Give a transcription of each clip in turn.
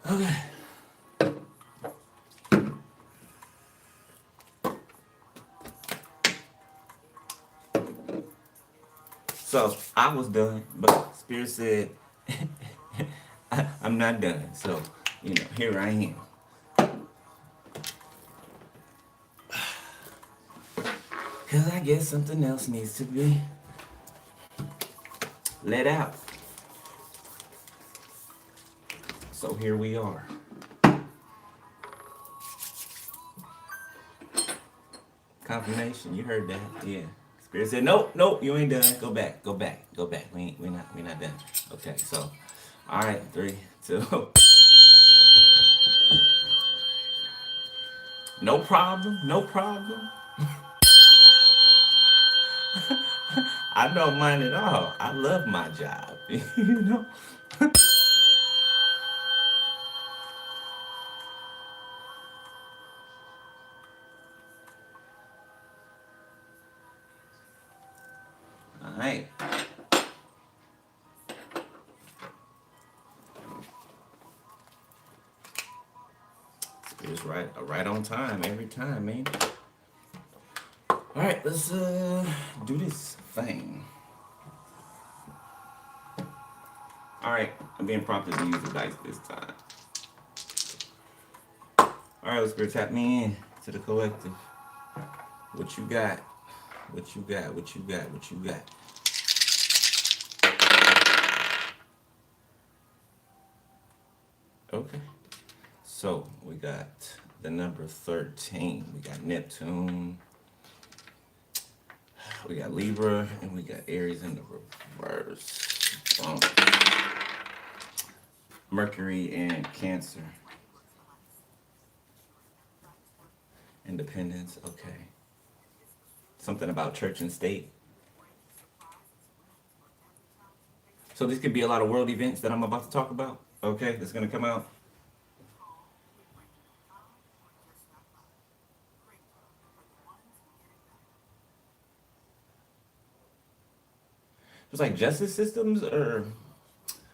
Okay. So I was done, but Spirit said I'm not done. So, here I am. Cause I guess something else needs to be let out. So here we are. Confirmation. You heard that? Yeah. Spirit said, nope, nope, you ain't done. Go back, go back, go back. We're not done. Okay, so, all right, 3, 2. No problem, no problem. I don't mind at all. I love my job. you know. All right. Spirit's right on time every time, man. All right, let's do this thing. All right, I'm being prompted to use the dice this time. All right, let's go tap me in to the collective. What you got? What you got? What you got? What you got? Okay. So we got the number 13. We got Neptune. We got Libra, and we got Aries in the reverse. Mercury and Cancer. Independence. Okay. Something about church and state. So this could be a lot of world events that I'm about to talk about. Okay, that's gonna come out. It's like justice systems or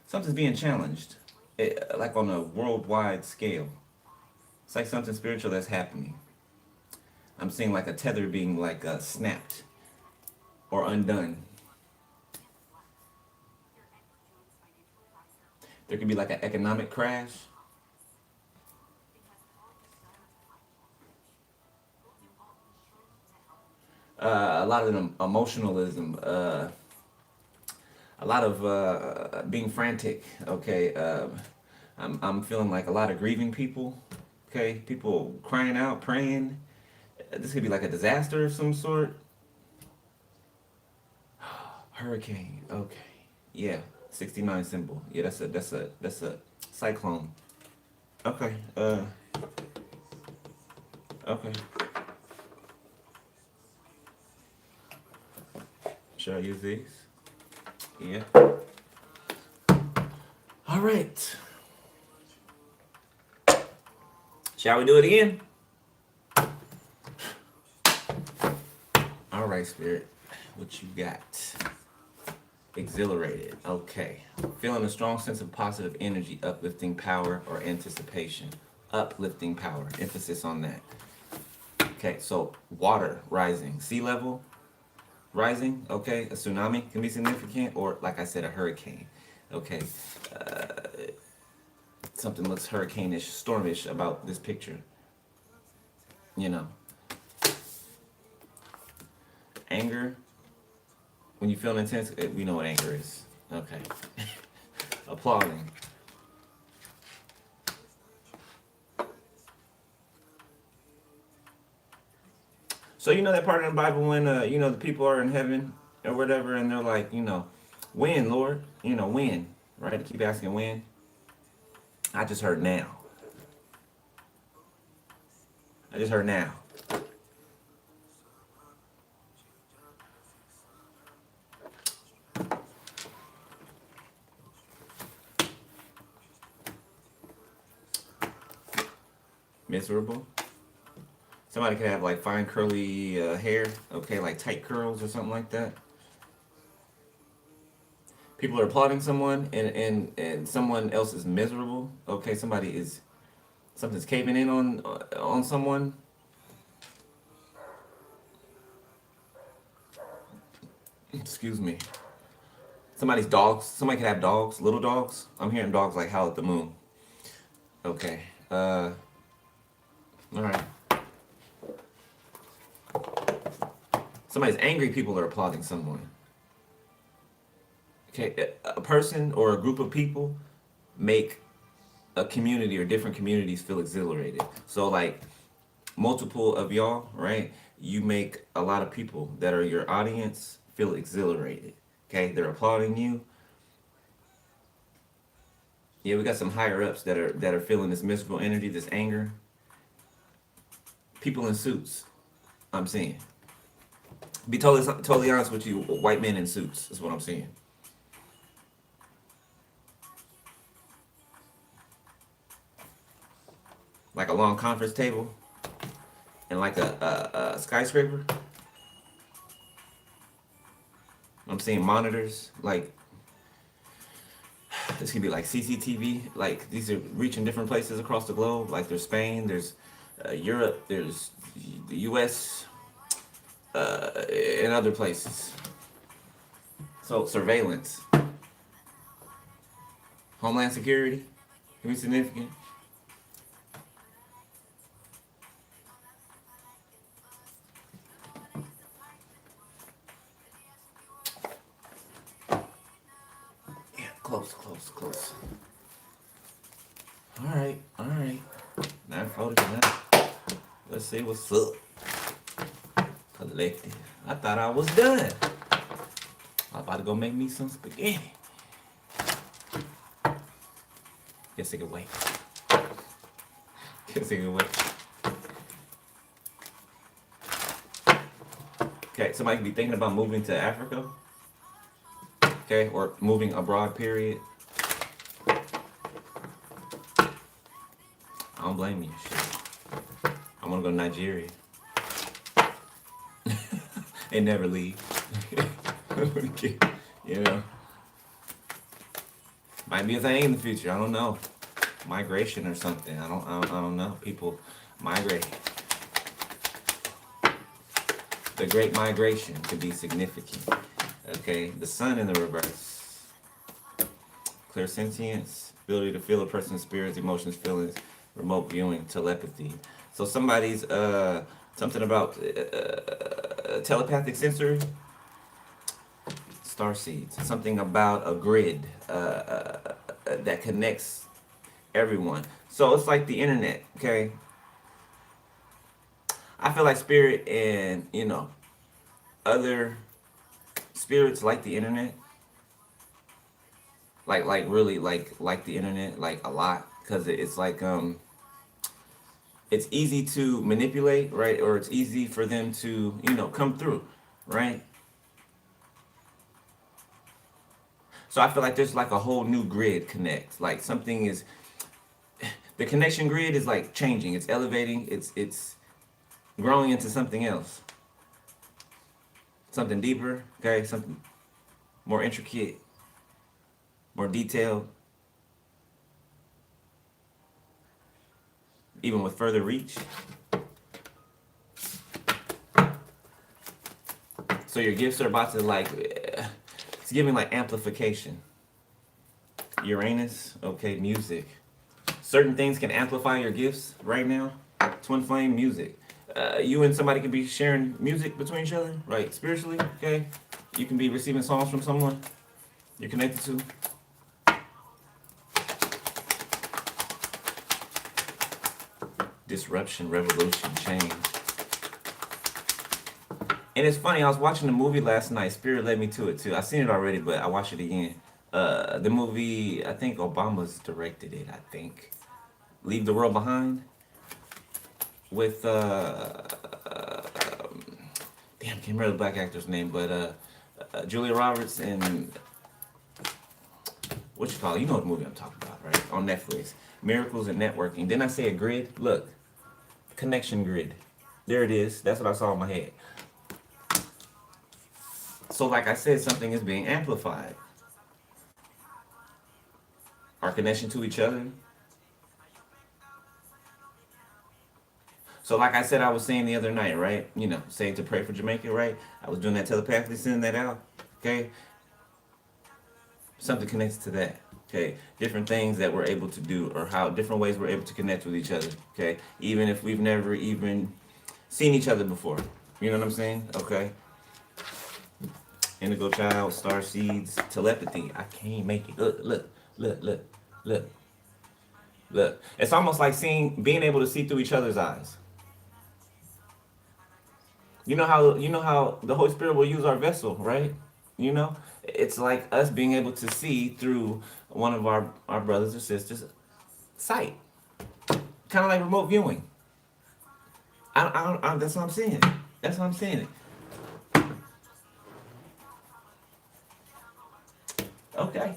something's being challenged, like on a worldwide scale. It's like something spiritual that's happening. I'm seeing like a tether being like snapped or undone. There could be like an economic crash. A lot of them emotionalism, a lot of being frantic. Okay, I'm feeling like a lot of grieving people. Okay, people crying out, praying. This could be like a disaster of some sort. Hurricane. Okay, yeah, 69 symbol. Yeah, that's a cyclone. Okay. Okay. Should I use these? Yeah. All right. Shall we do it again? All right, Spirit. What you got? Exhilarated. Okay. Feeling a strong sense of positive energy, uplifting power, or anticipation. Uplifting power. Emphasis on that. Okay, so water rising. Sea level rising. Okay, a tsunami can be significant, or like I said, a hurricane. Okay. Something looks hurricane-ish, stormish about this picture. You know, anger. When you feel intense, we know what anger is. Okay. Applauding. So you know that part in the Bible when the people are in heaven or whatever, and they're like, when, Lord, when, right? They keep asking when. I just heard now. I just heard now. Miserable. Somebody could have like fine curly hair, okay, like tight curls or something like that. People are applauding someone, and someone else is miserable. Okay, something's caving in on someone. Excuse me. Somebody could have dogs, little dogs. I'm hearing dogs like howl at the moon. Okay. All right. Somebody's angry. People are applauding someone. Okay, a person or a group of people make a community or different communities feel exhilarated. So like multiple of y'all, right? You make a lot of people that are your audience feel exhilarated. Okay, they're applauding you. Yeah, we got some higher ups that are feeling this mystical energy, this anger. People in suits, I'm seeing. Be totally honest with you, white men in suits is what I'm seeing. Like a long conference table and like a skyscraper. I'm seeing monitors. Like this could be like CCTV. Like these are reaching different places across the globe. Like there's Spain, there's Europe, there's the U.S. And other places. So surveillance, Homeland Security, can be significant. Yeah, close, close, close. All right, all right. 9:49. Let's see what's up. Collective. I thought I was done. I'm about to go make me some spaghetti. Guess I can wait. Guess I can wait. Okay, somebody could be thinking about moving to Africa. Okay, or moving abroad, period. I don't blame you. Shit. I want to go to Nigeria. And never leave. You know, might be a thing in the future. I don't know. Migration or something. I don't know. People migrate. The Great Migration could be significant. Okay, the sun in the reverse. Clairsentience, ability to feel a person's spirits, emotions, feelings, remote viewing, telepathy. So somebody's something about telepathic sensory. Star seeds. Something about a grid that connects everyone. So it's like the internet. Okay. I feel like spirit and other spirits like the internet, like really like the internet like a lot, because it's like it's easy to manipulate, right? Or it's easy for them to come through, right? So I feel like there's like a whole new grid connect. Like something is the connection grid is like changing. It's elevating. It's growing into something else. Something deeper, okay? Something more intricate, more detailed, even with further reach. So your gifts are about to it's giving like amplification. Uranus, okay, music. Certain things can amplify your gifts right now. Twin flame music. You and somebody can be sharing music between each other, right? Spiritually, okay? You can be receiving songs from someone you're connected to. Disruption, revolution, change. And it's funny, I was watching the movie last night. Spirit led me to it too. I've seen it already, but I watched it again. The movie, I think Obama's directed it, I think. Leave the World Behind with damn, can't remember the black actor's name, but Julia Roberts and what you call it? You know what movie I'm talking about, right? On Netflix. Miracles and Networking. Didn't I say a grid? Look, connection grid. There it is. That's what I saw in my head. So like I said, something is being amplified. Our connection to each other. So like I said, I was saying the other night, right? You know, saying to pray for Jamaica, right? I was doing that telepathically, sending that out. Okay? Something connected to that. Okay? Different things that we're able to do, or how different ways we're able to connect with each other. Okay? Even if we've never even seen each other before. You know what I'm saying? Okay? Indigo Child, Star Seeds, telepathy. I can't make it. Look. Look. It's almost like being able to see through each other's eyes. You know how the Holy Spirit will use our vessel, right? You know, it's like us being able to see through one of our brothers or sisters' sight, kind of like remote viewing. That's what I'm saying. That's what I'm saying. Okay,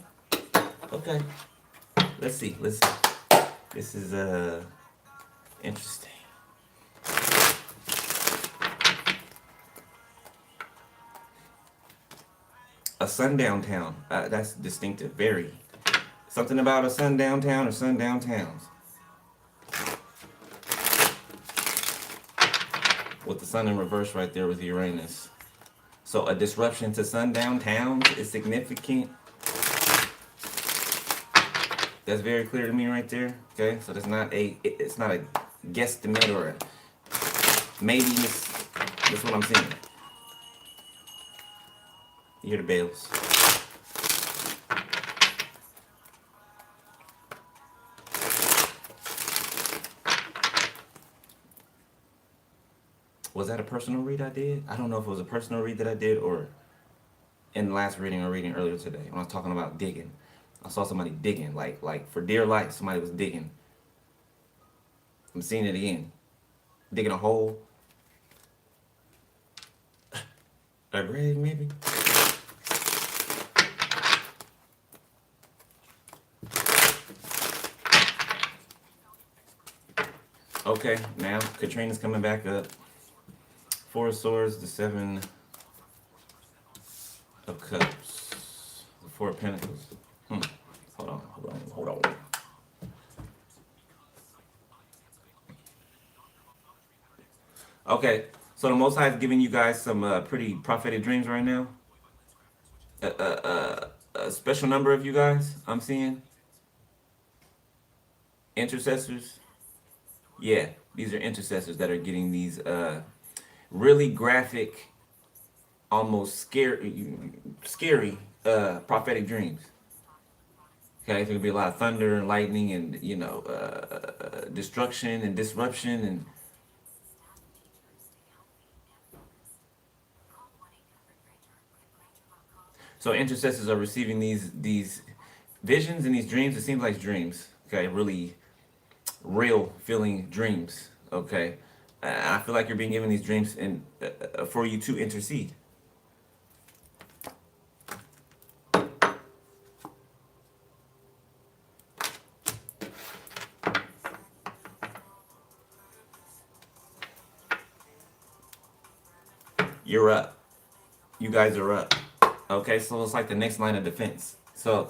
okay. Let's see. This is interesting. A sundown town. That's distinctive. Very. Something about a sundown town or sundown towns. With the sun in reverse right there with Uranus. So a disruption to sundown towns is significant. That's very clear to me right there. Okay, so it's not a guesstimate or a maybe. That's what I'm saying. You hear the bells. Was that a personal read I did? I don't know if it was a personal read that I did or in the last reading or reading earlier today when I was talking about digging. I saw somebody digging, like for dear life, somebody was digging. I'm seeing it again. Digging a hole. A grave, maybe? Okay, now Katrina's coming back up. Four of Swords, the Seven of Cups, the Four of Pentacles. Hold on. Okay, so the Most High is giving you guys some pretty prophetic dreams right now. A special number of you guys, I'm seeing. Intercessors. Yeah, these are intercessors that are getting these really graphic, almost scary prophetic dreams. Okay, there's gonna be a lot of thunder and lightning and destruction and disruption and so intercessors are receiving these visions and these dreams. It seems like dreams. Okay, really real feeling dreams. Okay, I feel like you're being given these dreams and for you to intercede. You're up. You guys are up. Okay, so it's like the next line of defense. So,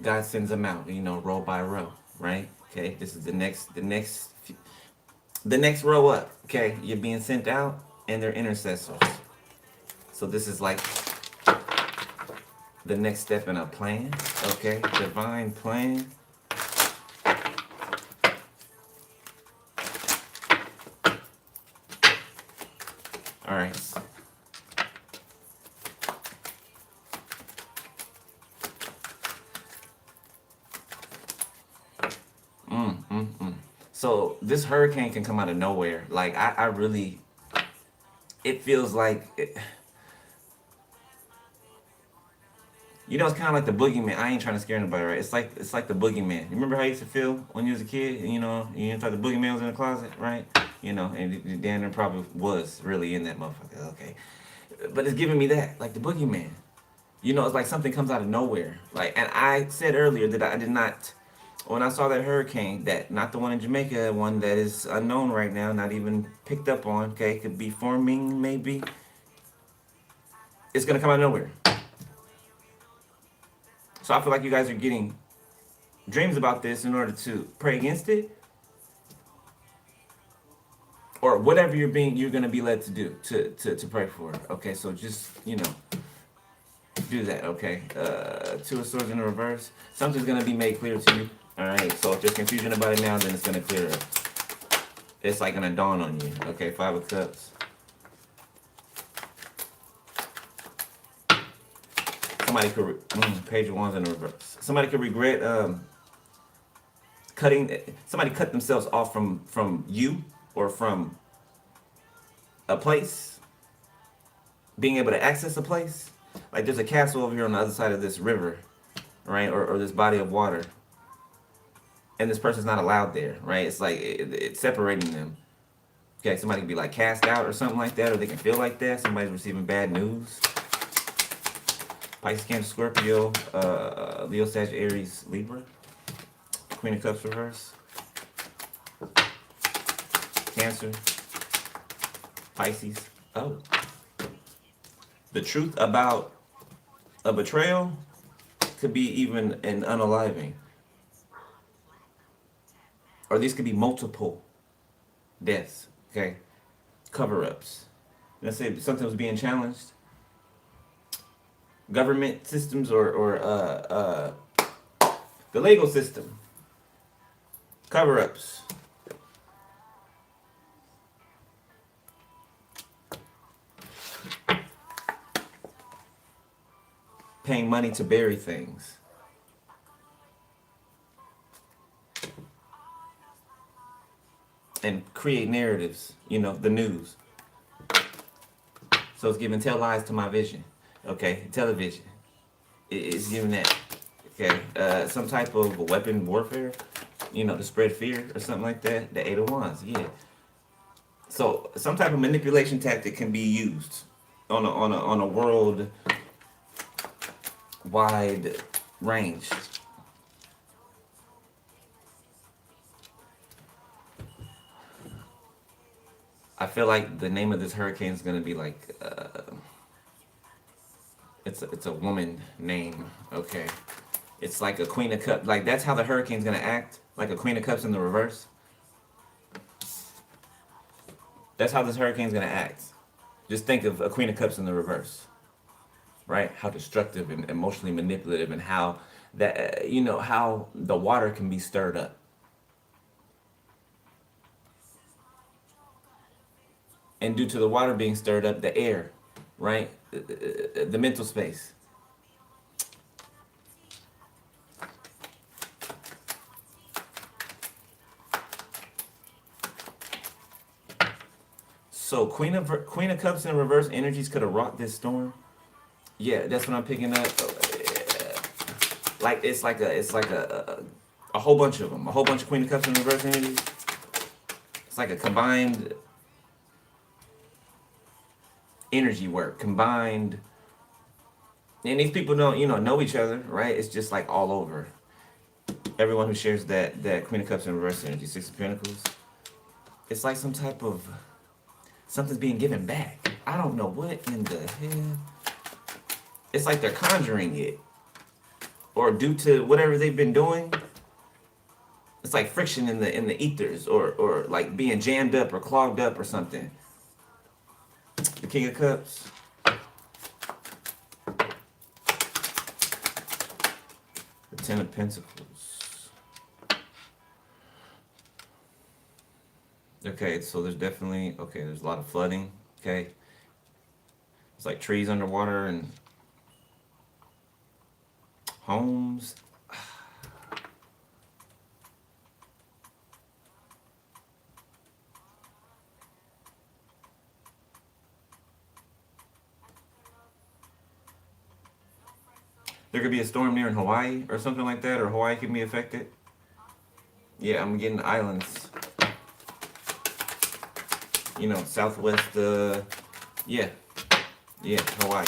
God sends them out, row by row, right? Okay, this is the next row up. Okay, you're being sent out and they're intercessors. So this is like the next step in a plan, okay? Divine plan. All right. So this hurricane can come out of nowhere. Like I really, it feels like, it's kind of like the boogeyman. I ain't trying to scare anybody, right? It's like the boogeyman. You remember how you used to feel when you was a kid? You thought the boogeyman was in the closet, right? And Dan probably was really in that motherfucker. Okay, but it's giving me that, like the boogeyman. It's like something comes out of nowhere. Like, and I said earlier that I did not, when I saw that hurricane, that not the one in Jamaica, one that is unknown right now, not even picked up on. Okay, could be forming maybe. It's gonna come out of nowhere. So I feel like you guys are getting dreams about this in order to pray against it, or whatever you're gonna be led to do to pray for it. Okay, so just do that. Okay, two of swords in the reverse. Something's gonna be made clear to you. All right, so if there's confusion about it now, then it's gonna clear up. It's like gonna dawn on you. Okay, 5 of Cups. Somebody could Page of Wands in the reverse. Somebody could regret cutting. Somebody cut themselves off from you or from a place, being able to access a place. Like there's a castle over here on the other side of this river, right, or this body of water, and this person's not allowed there, right? It's like it's separating them. Okay, somebody can be like cast out or something like that, or they can feel like that. Somebody's receiving bad news. Pisces, Cancer, Scorpio, Leo, Sagittarius, Aries, Libra. Queen of Cups reverse. Cancer. Pisces. Oh. The truth about a betrayal could be even an unaliving. Or these could be multiple deaths. Okay? Cover-ups. Let's say something was being challenged. Government systems or the legal system. Cover-ups. Paying money to bury things. And create narratives, the news. So it's giving tell lies to my vision. Okay, television. It's giving that. Okay, some type of weapon warfare, to spread fear or something like that. The 8 of Wands, yeah. So some type of manipulation tactic can be used on a world wide range. I feel like the name of this hurricane is gonna be like it's a woman name. Okay, it's like a Queen of Cups. Like that's how the hurricane's gonna act, like a Queen of Cups in the reverse. That's how this hurricane's gonna act. Just think of a Queen of Cups in the reverse, right? How destructive and emotionally manipulative, and how that how the water can be stirred up. And due to the water being stirred up, the air, right? The mental space. So Queen of Cups in reverse energies could have wrought this storm. Yeah, that's what I'm picking up. Like it's like a whole bunch of them. A whole bunch of Queen of Cups in reverse energies. It's like a combined energy work, combined. And these people don't, know each other, right? It's just like all over. Everyone who shares that Queen of Cups in reverse energy, 6 of Pentacles. It's like some type of something's being given back. I don't know what in the hell. It's like they're conjuring it, or due to whatever they've been doing. It's like friction in the ethers, or like being jammed up or clogged up or something. The King of Cups. The 10 of Pentacles. Okay, so there's definitely, there's a lot of flooding, okay? It's like trees underwater and homes. There could be a storm near in Hawaii or something like that, or Hawaii could be affected. Yeah, I'm getting islands. You know, southwest, yeah, yeah, Hawaii.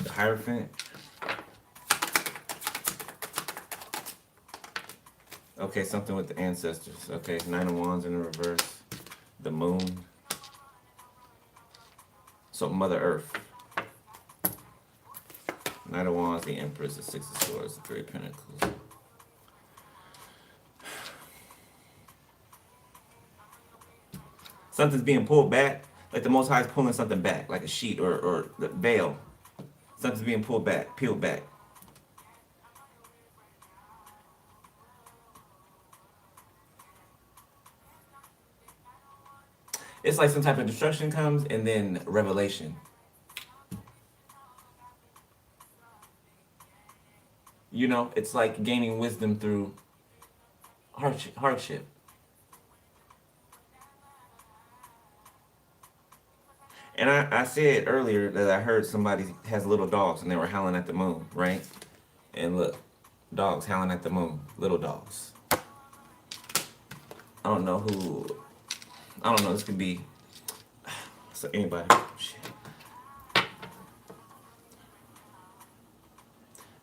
The Hierophant. Okay, something with the ancestors. Okay, Nine of Wands in the reverse. The moon. So Mother Earth. Knight of Wands, the Empress, the Six of Swords, the Three of Pentacles. Something's being pulled back. Like the Most High is pulling something back, like a sheet or the veil. Something's being pulled back, peeled back. It's like some type of destruction comes and then revelation. You know, it's like gaining wisdom through hardship. And I said earlier that I heard somebody has little dogs and they were howling at the moon, right? And look, dogs howling at the moon, little dogs. I don't know who, I don't know, this could be so anybody. Shit.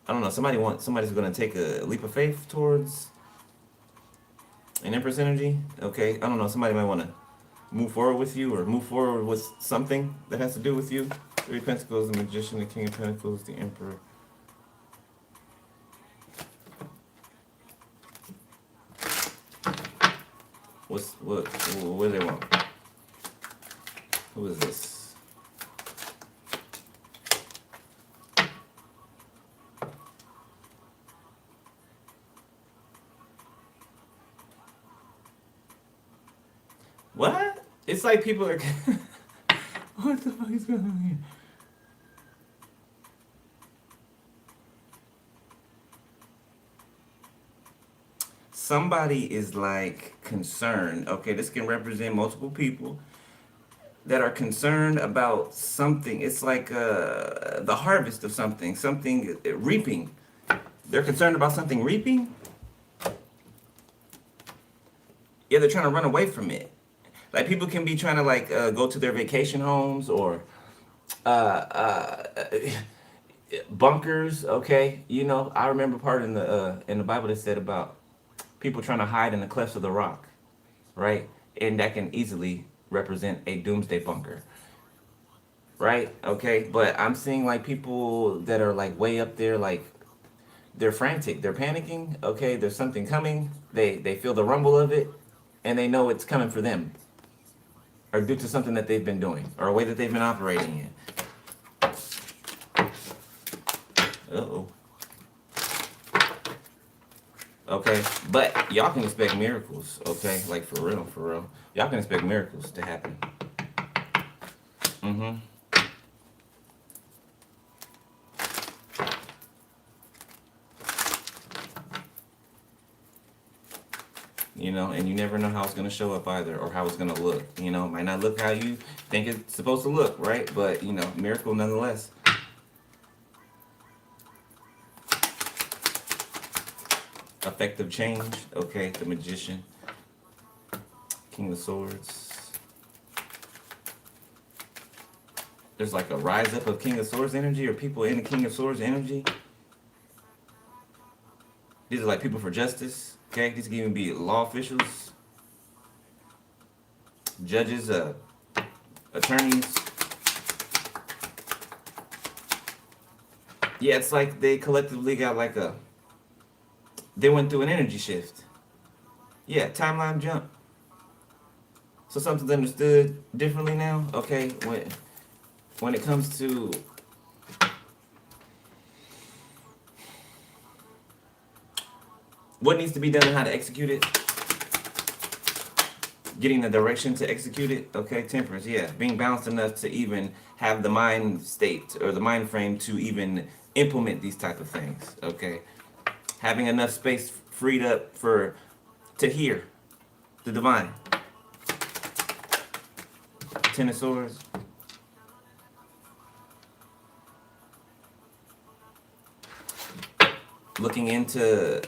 I don't know, somebody's gonna take a leap of faith towards an Empress energy. Okay, I don't know, somebody might wanna move forward with you or move forward with something that has to do with you. Three of Pentacles, the Magician, the King of Pentacles, the Emperor. What do they want? Who is this? What? It's like people are what the fuck is going on here? Somebody is like concerned. Okay, this can represent multiple people that are concerned about something. It's like the harvest of something, reaping. They're concerned about something reaping. Yeah, they're trying to run away from it. Like people can be trying to like go to their vacation homes or uh, uh, bunkers. Okay, you know, I remember part in the Bible that said about people trying to hide in the clefts of the rock, right? And that can easily represent a doomsday bunker, right? Okay, but I'm seeing like people that are like way up there, like they're frantic, they're panicking. Okay, there's something coming. They feel the rumble of it, and they know it's coming for them, or due to something that they've been doing, or a way that they've been operating in. Uh-oh. Okay, but y'all can expect miracles, okay? Like for real, for real. Y'all can expect miracles to happen. Mm-hmm. You know, and you never know how it's gonna show up either, or how it's gonna look. You know, it might not look how you think it's supposed to look, right? But you know, miracle nonetheless. Effective change, okay? The Magician, King of Swords. There's like a rise up of King of Swords energy, or people in the King of Swords energy. These are like people for justice, okay? These can even be law officials, judges, attorneys. Yeah, it's like they collectively got like they went through an energy shift. Yeah, timeline jump. So something's understood differently now, okay? When it comes to what needs to be done and how to execute it, getting the direction to execute it. Okay, temperance, yeah, being balanced enough to even have the mind state or the mind frame to even implement these type of things. Okay, having enough space freed up for to hear the divine. Ten of Swords. Looking into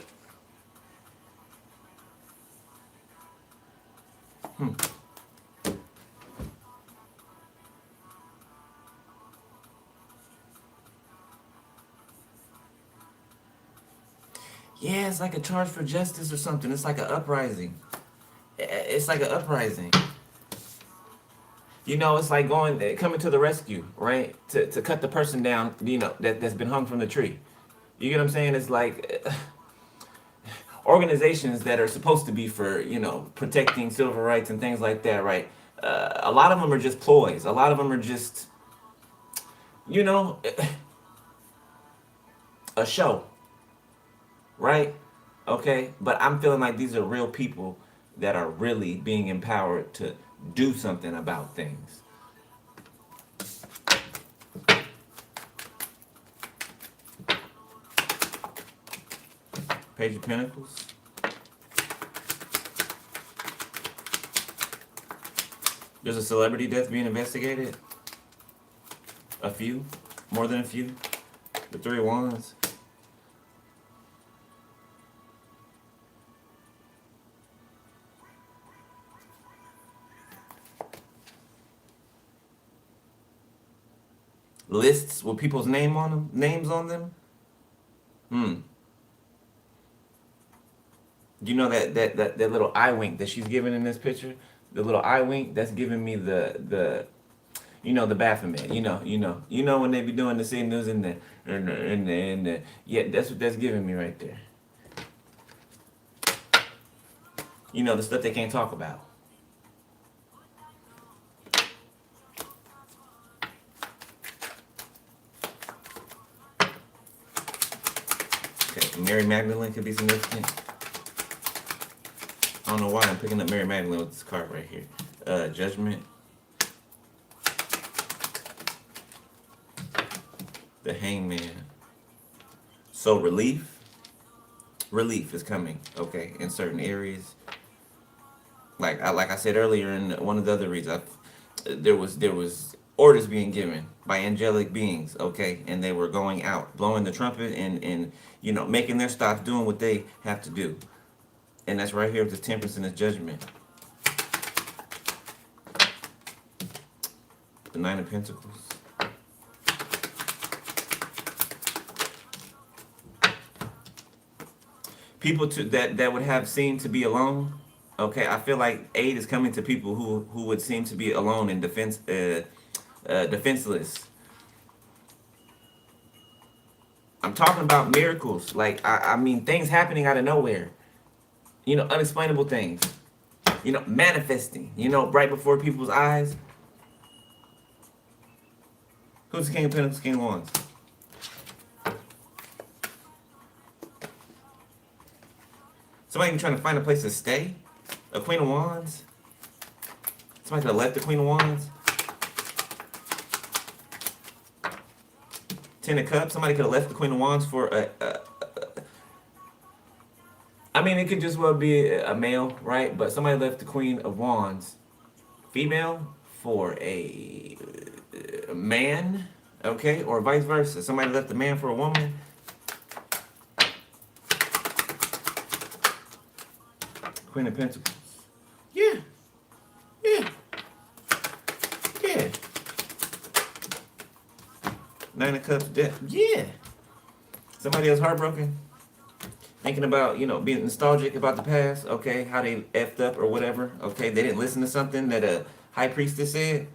yeah, it's like a charge for justice or something. It's like an uprising. It's like an uprising. You know, it's like coming to the rescue, right? To cut the person down, you know, that's been hung from the tree. You get what I'm saying? It's like organizations that are supposed to be for, you know, protecting civil rights and things like that, right? A lot of them are just ploys. A lot of them are just, you know, a show, right? Okay, but I'm feeling like these are real people that are really being empowered to do something about things. Page of Pentacles. There's a celebrity death being investigated. A few, more than a few. The Three of Wands. Lists with people's names on them. You know that little eye wink that she's giving in this picture? The little eye wink, that's giving me the you know, the Baphomet. You know when they be doing the signals in the yeah, that's what that's giving me right there. You know, the stuff they can't talk about. Okay, Mary Magdalene could be significant. I don't know why I'm picking up Mary Magdalene with this card right here. Judgment. The Hangman. So relief is coming, okay, in certain areas. Like I said earlier in one of the other reads, there was orders being given by angelic beings, okay, and they were going out, blowing the trumpet and you know, making their stops, doing what they have to do. And that's right here with this temperance and this judgment. The Nine of Pentacles. People that would have seemed to be alone. Okay, I feel like aid is coming to people who would seem to be alone and defenseless. I'm talking about miracles. Like I mean things happening out of nowhere. You know, unexplainable things. You know, manifesting. You know, right before people's eyes. Who's the King of Pentacles, King of Wands? Somebody trying to find a place to stay? A Queen of Wands? Somebody could have left the Queen of Wands? Ten of Cups? Somebody could have left the Queen of Wands for I mean, it could just well be a male, right? But somebody left the Queen of Wands, female, for a man, okay? Or vice versa. Somebody left the man for a woman. Queen of Pentacles. Yeah. Yeah. Yeah. Nine of Cups, death. Yeah. Somebody else heartbroken. Thinking about, you know, being nostalgic about the past, okay? How they effed up or whatever, okay? They didn't listen to something that a high priestess said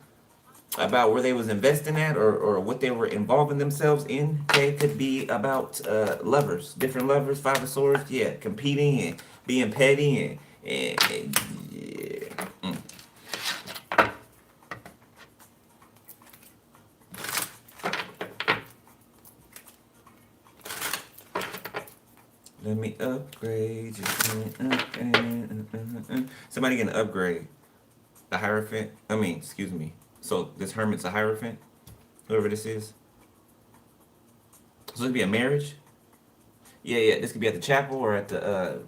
about where they was investing at or what they were involving themselves in. Okay, it could be about lovers, different lovers, Five of Swords, yeah, competing and being petty and yeah. Let me upgrade. Somebody get an upgrade. The Hierophant. I mean, excuse me. So this hermit's a Hierophant, whoever this is. So it could be a marriage. Yeah, yeah. This could be at the chapel or at the,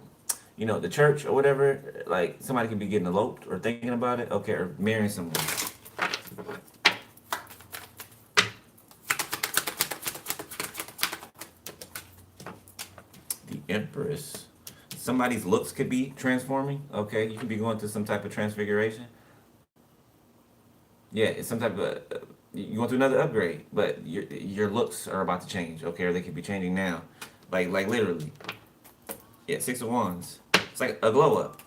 the church or whatever. Like somebody could be getting eloped or thinking about it. Okay, or marrying someone. The Empress. Somebody's looks could be transforming. Okay, you could be going through some type of transfiguration. Yeah, it's some type of you going through another upgrade, but your looks are about to change. Okay, or they could be changing now, like literally. Yeah, Six of Wands. It's like a glow up.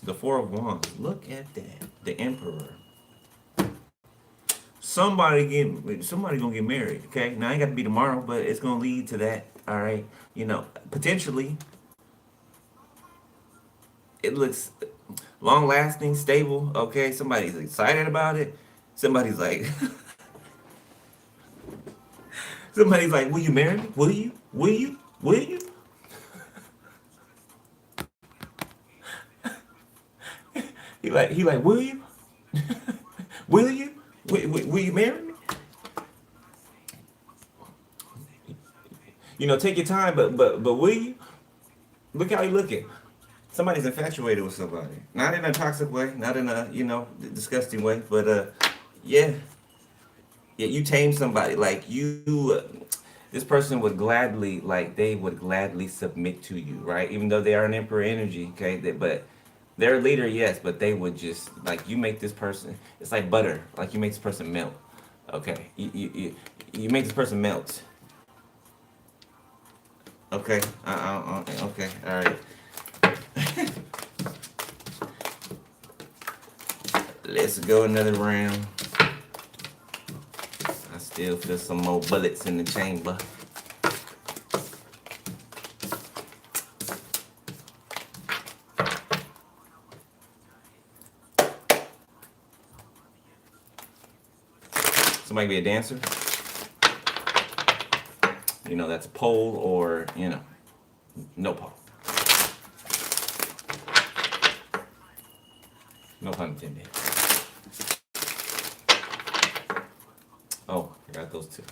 The Four of Wands. Look at that. The Emperor. Somebody gonna get married. Okay, now it ain't got to be tomorrow, but it's gonna lead to that. All right, potentially it looks long lasting, stable. Okay, somebody's excited about it. Somebody's like, somebody's like, will you marry me? Will you? Will you? Will you? He like, will you? Will you? Will you marry me? Take your time, but will you? Look how you looking. Somebody's infatuated with somebody. Not in a toxic way, not in a, disgusting way, but yeah. Yeah, you tame somebody. Like this person would gladly, like they would gladly submit to you, right? Even though they are an emperor energy, okay? But they're a leader, yes, but they would just, like, you make this person, it's like butter. Like you make this person melt. Okay. You make this person melt. Okay. Okay. All right. Let's go another round. I still feel some more bullets in the chamber. Somebody be a dancer. That's a pole or, no pole. No pun intended. Oh, I got those two.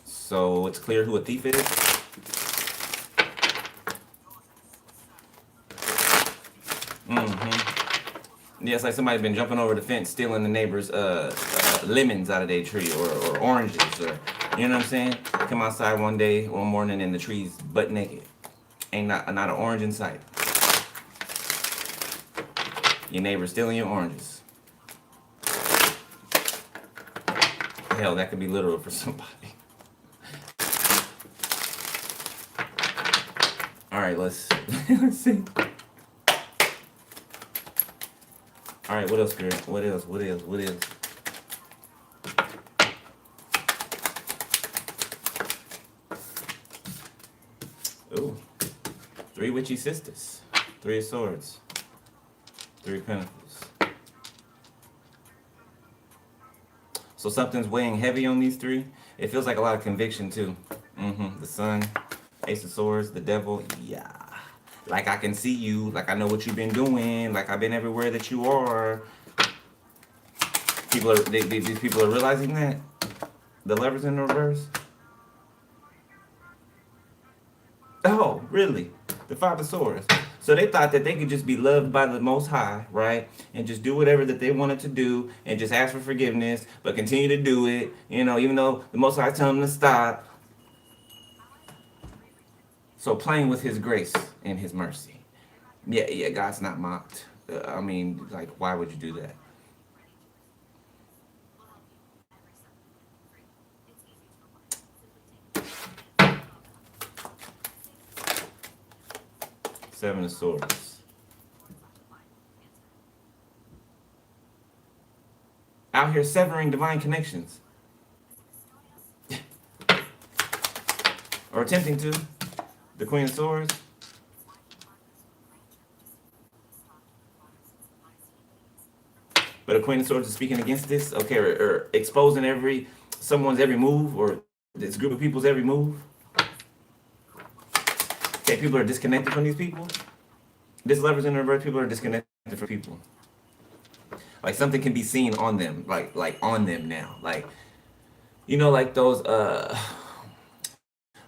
So it's clear who a thief is. Yeah, it's like somebody's been jumping over the fence, stealing the neighbor's lemons out of their tree or oranges, or you know what I'm saying? Come outside one morning, and the tree's butt naked. Ain't not an orange in sight. Your neighbor's stealing your oranges. Hell, that could be literal for somebody. All right, let's see. All right, what else, girl? What else? Ooh, three witchy sisters. Three of Swords. Three of Pentacles. So something's weighing heavy on these three. It feels like a lot of conviction, too. The Sun, Ace of Swords, the Devil. Yeah. Like I can see you. Like I know what you've been doing. Like I've been everywhere that you are. These people are realizing that. The Lovers in the reverse. Oh, really? The Five of Swords. So they thought that they could just be loved by the Most High, right? And just do whatever that they wanted to do and just ask for forgiveness, but continue to do it, even though the Most High telling them to stop. So playing with His grace and His mercy. Yeah, God's not mocked. Like, why would you do that? Seven of Swords. Out here severing divine connections. Or attempting to. The Queen of Swords. But the Queen of Swords is speaking against this, okay, or exposing someone's every move, or this group of people's every move. Okay, people are disconnected from these people. This Lover's in reverse, people are disconnected from people. Like something can be seen on them, like on them now. Like, you know, like those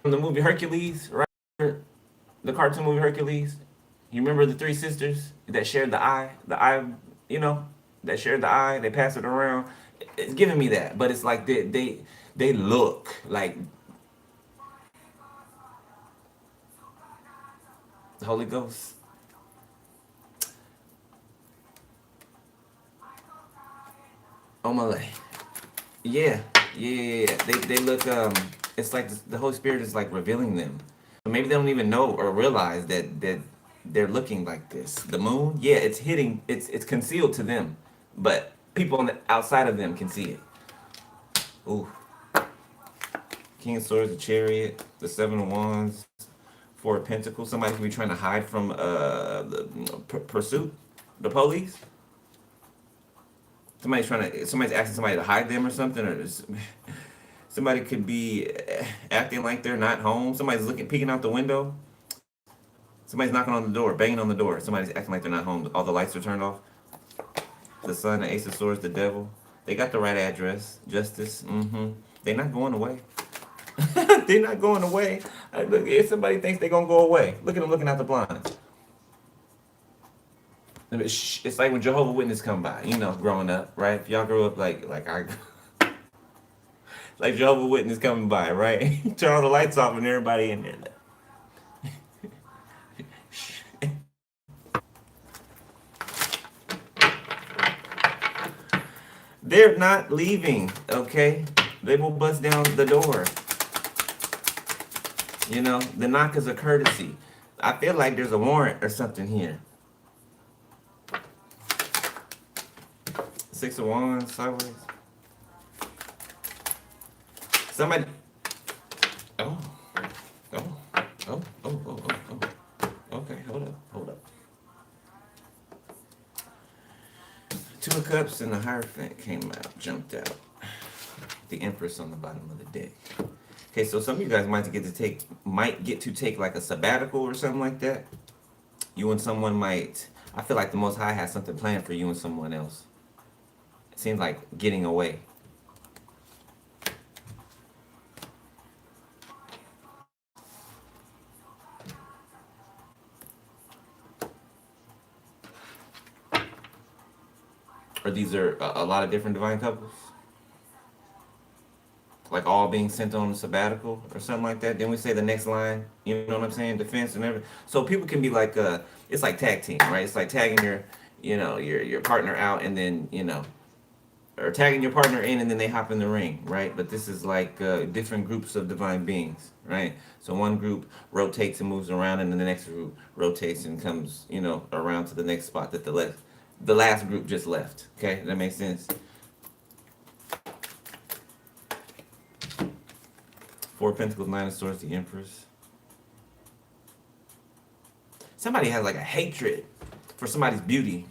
from the movie Hercules, right? The cartoon movie Hercules. You remember the three sisters that shared the eye, you know, that shared the eye. They pass it around. It's giving me that, but it's like they look like the Holy Ghost. Omale. Yeah, yeah. They look. It's like the Holy Spirit is like revealing them. So maybe they don't even know or realize that they're looking like this. The moon, yeah, it's hitting. It's concealed to them, but people on the outside of them can see it. Ooh. King of Swords, the Chariot, the Seven of Wands, Four of Pentacles. Somebody could be trying to hide from the pursuit, the police. Somebody's asking somebody to hide them or something, or somebody could be acting like they're not home. Somebody's peeking out the window. Somebody's knocking on the door, banging on the door. Somebody's acting like they're not home. All the lights are turned off. The Sun, the Ace of Swords, the Devil. They got the right address. Justice. They're not going away. They're not going away. Look, if somebody thinks they're gonna go away, look at them looking out the blinds. It's like when Jehovah's Witnesses come by, you know, growing up, right? If y'all grew up like I, like Jehovah's Witnesses coming by, right? Turn all the lights off and everybody in there. They're not leaving, okay? They will bust down the door. You know, the knock is a courtesy. I feel like there's a warrant or something here. Six of Wands, sideways. Somebody. Oh. Okay, hold up. Two of Cups and the Hierophant came out, jumped out. The Empress on the bottom of the deck. Okay, so some of you guys might get to take like a sabbatical or something like that. You and someone might. I feel like the Most High has something planned for you and someone else. It seems like getting away. Or these are a lot of different divine couples? Like all being sent on a sabbatical or something like that. Then we say the next line, you know what I'm saying? Defense and everything. So people can be like, it's like tag team, right? It's like tagging your partner out and then, or tagging your partner in and then they hop in the ring, right? But this is like different groups of divine beings, right? So one group rotates and moves around and then the next group rotates and comes, around to the next spot that the last group just left. Okay, that makes sense? Four of Pentacles, Nine of Swords, the Empress. Somebody has like a hatred for somebody's beauty,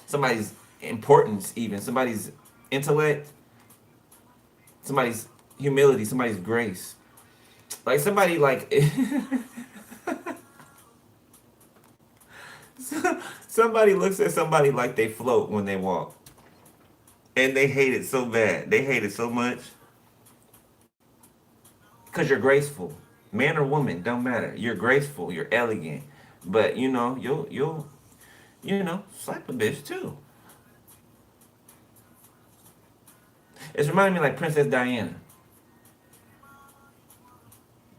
somebody's importance, even somebody's intellect, somebody's humility, somebody's grace. Like somebody like somebody looks at somebody like they float when they walk, and they hate it so bad. They hate it so much. Because you're graceful. Man or woman, don't matter. You're graceful, you're elegant. But you'll slap a bitch too. It's reminding me like Princess Diana.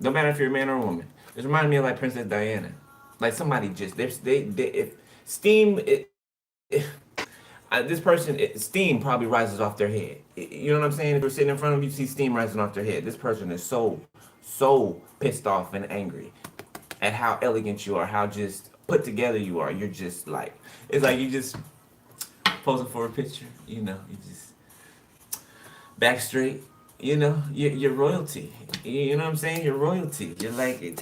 Don't matter if you're a man or a woman. It's reminding me of like Princess Diana. Like somebody just if steam this person, steam probably rises off their head. You know what I'm saying? If you're sitting in front of them, you see steam rising off their head. This person is so pissed off and angry at how elegant you are, how just put together you are. You're just like, it's like you just posing for a picture. You just back straight. You're royalty. You know what I'm saying? You're royalty. You're like it's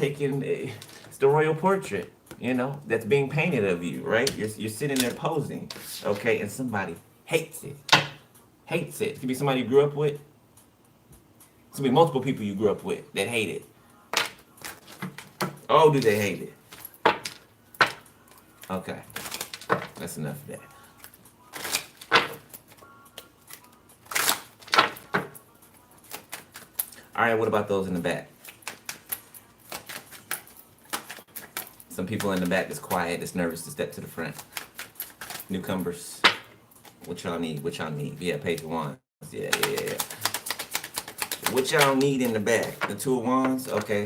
the royal portrait. That's being painted of you, right? You're sitting there posing, okay, and somebody Hates it. Hates it. It could be somebody you grew up with. It could be multiple people you grew up with that hate it. Oh, do they hate it? Okay. That's enough of that. All right, what about those in the back? Some people in the back that's quiet, that's nervous to step to the front. Newcomers. What y'all need? What y'all need? Yeah, page one. Yeah. What y'all need in the back? The two of wands. Okay.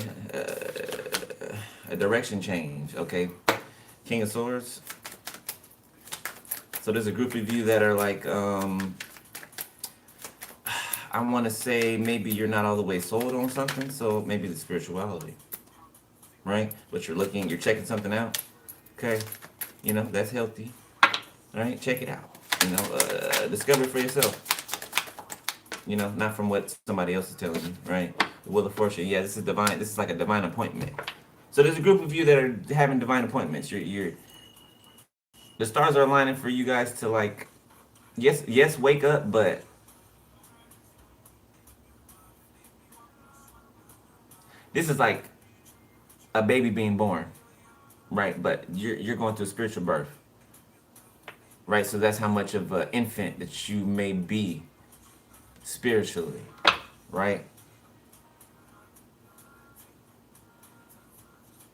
A direction change. Okay. King of swords. So there's a group of you that are like, I want to say maybe you're not all the way sold on something. So maybe the spirituality, right? But you're checking something out. Okay. You know, that's healthy. All right. Check it out. You know, discover it for yourself. You know, not from what somebody else is telling you, right? The Wheel of Fortune. Yeah, this is divine. This is like a divine appointment. So there's a group of you that are having divine appointments. The stars are aligning for you guys to like, yes, wake up, but this is like a baby being born, right? But you're going through a spiritual birth, right? So that's how much of an infant that you may be spiritually, right?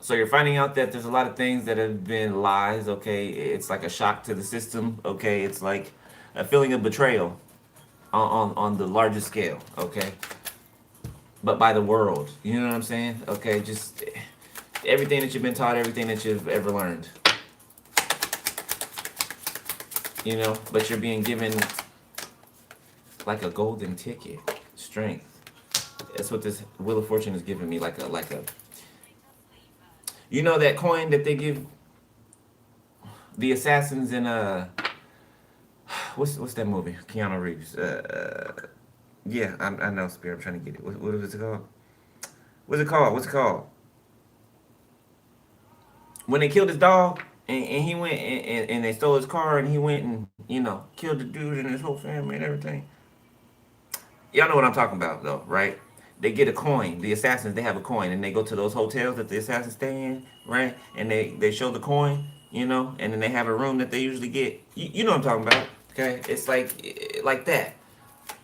So you're finding out that there's a lot of things that have been lies, okay? It's like a shock to the system, okay? It's like a feeling of betrayal on the largest scale, okay? But by the world, you know what I'm saying? Okay, just everything that you've been taught, everything that you've ever learned. You know, but you're being given like a golden ticket, strength. That's what this Wheel of Fortune is giving me, like a. You know that coin that they give the assassins in what's that movie? Keanu Reeves. Yeah, I know, Spirit. I'm trying to get it. What is it called? What's it called? What's it called? When they killed his dog and he went and they stole his car and he went and killed the dude and his whole family and everything. Y'all know what I'm talking about, though, right? They get a coin. The assassins, they have a coin, and they go to those hotels that the assassins stay in, right? And they show the coin, and then they have a room that they usually get. You know what I'm talking about, okay? It's like that,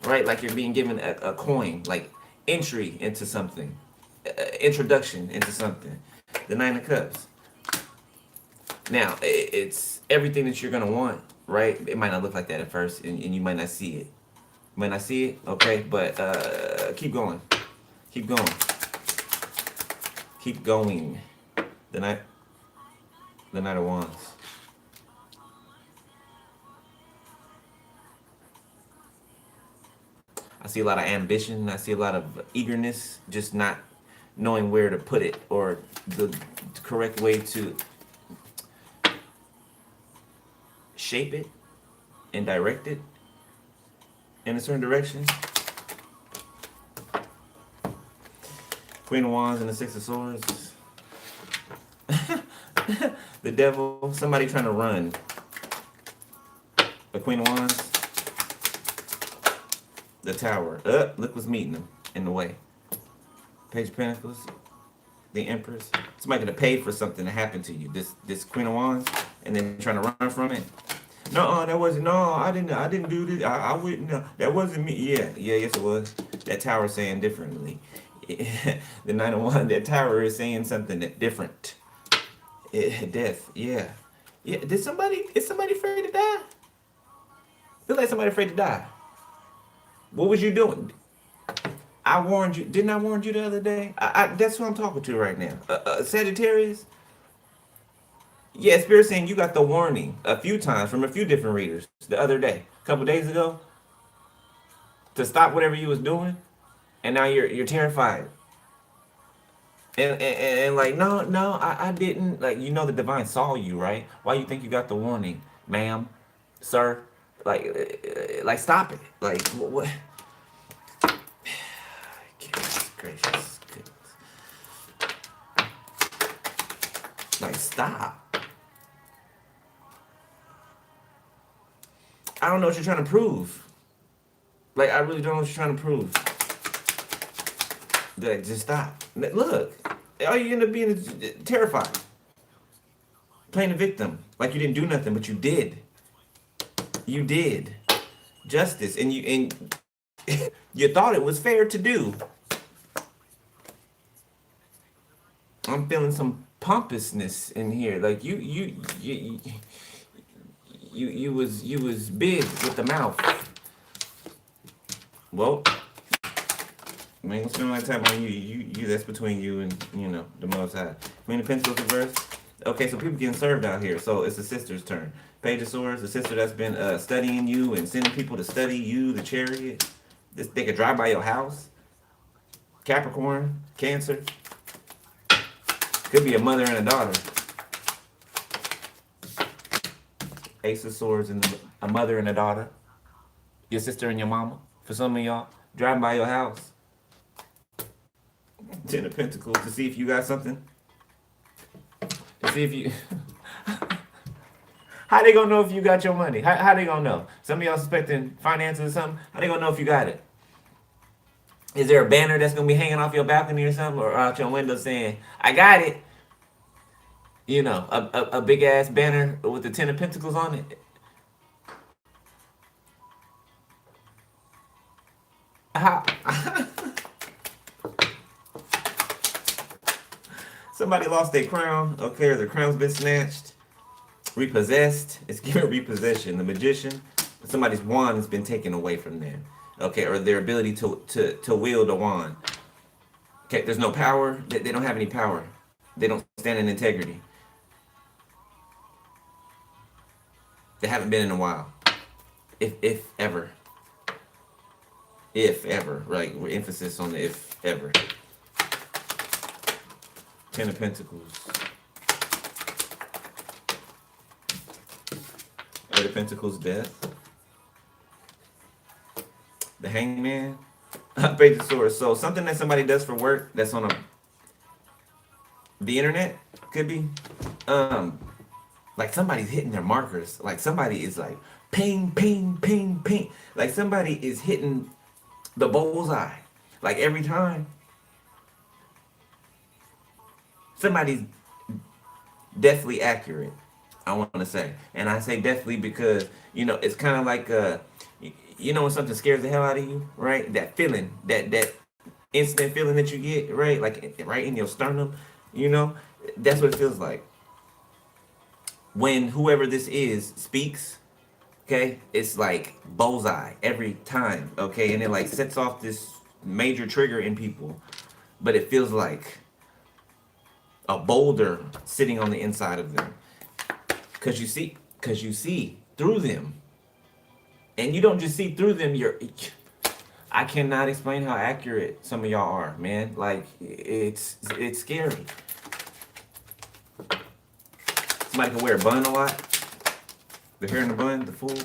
right? Like you're being given a coin, like entry into something, introduction into something. The Nine of Cups. Now, it's everything that you're going to want, right? It might not look like that at first, and you might not see it. Might not see it, okay? But keep going. Keep going. Keep going. The Knight of Wands. I see a lot of ambition. I see a lot of eagerness, just not knowing where to put it or the correct way to shape it and direct it in a certain direction. Queen of Wands and the Six of Swords. The Devil. Somebody trying to run. The Queen of Wands. The Tower. Look what's meeting them in the way. Page of Pentacles. The Empress. Somebody could have paid for something to happen to you. This Queen of Wands, and then trying to run from it. No, that wasn't. No, I didn't do this. I wouldn't. No, that wasn't me. Yeah, yes it was. That Tower saying differently. The Nine of Wands. That Tower is saying something that different. Death. Yeah. Is somebody afraid to die? Feel like somebody afraid to die. What was you doing? I warned you. Didn't I warn you the other day? That's who I'm talking to right now. Sagittarius. Yeah, Spirit saying you got the warning a few times from a few different readers the other day, a couple days ago, to stop whatever you was doing, and now you're terrified. And like no, I didn't. Like the divine saw you, right? Why you think you got the warning, ma'am, sir? Like stop it. Like what? Goodness gracious, goodness. Like stop. I don't know what you're trying to prove. Like, I really don't know what you're trying to prove. Like, just stop. Look, all you end up being is terrified, playing the victim, like you didn't do nothing, but you did. You did justice, and you thought it was fair to do. I'm feeling some pompousness in here. Like you was big with the mouth. Well, I ain't gonna spend my time on you. You. That's between you and the Most High. Queen of Pentacles reverse. Okay, so people getting served out here. So it's the sister's turn. Page of Swords, the sister that's been studying you and sending people to study you, the Chariot. They could drive by your house. Capricorn, Cancer. Could be a mother and a daughter. Ace of Swords and a mother and a daughter. Your sister and your mama. For some of y'all, driving by your house. Ten of Pentacles to see if you got something. To see if you... How they gonna know if you got your money? How they gonna know? Some of y'all suspecting finances or something. How they gonna know if you got it? Is there a banner that's gonna be hanging off your balcony or something, or out your window saying, "I got it"? A big ass banner with the Ten of Pentacles on it. How? Somebody lost their crown. Okay, or their crown's been snatched. Repossessed. It's given repossession. The Magician. Somebody's wand has been taken away from them. Okay, or their ability to wield a wand. Okay, there's no power. They don't have any power. They don't stand in integrity. They haven't been in a while. If ever. If ever. Right? With emphasis on the if ever. Ten of Pentacles. Eight of Pentacles, Death. The Hangman. Page of Swords. So something that somebody does for work that's on the internet could be like somebody's hitting their markers. Like somebody is like ping, ping, ping, ping. Like somebody is hitting the bullseye. Like every time. Somebody's deathly accurate, I want to say. And I say deathly because, it's kind of like, when something scares the hell out of you, right? That feeling, that instant feeling that you get, right? Like right in your sternum, that's what it feels like. When whoever this is speaks, okay, it's like bullseye every time, okay? And it like sets off this major trigger in people. But it feels like a boulder sitting on the inside of them. Cause you see through them. And you don't just see through them, I cannot explain how accurate some of y'all are, man. Like it's scary. Somebody can wear a bun a lot. The hair in the bun, the Fool.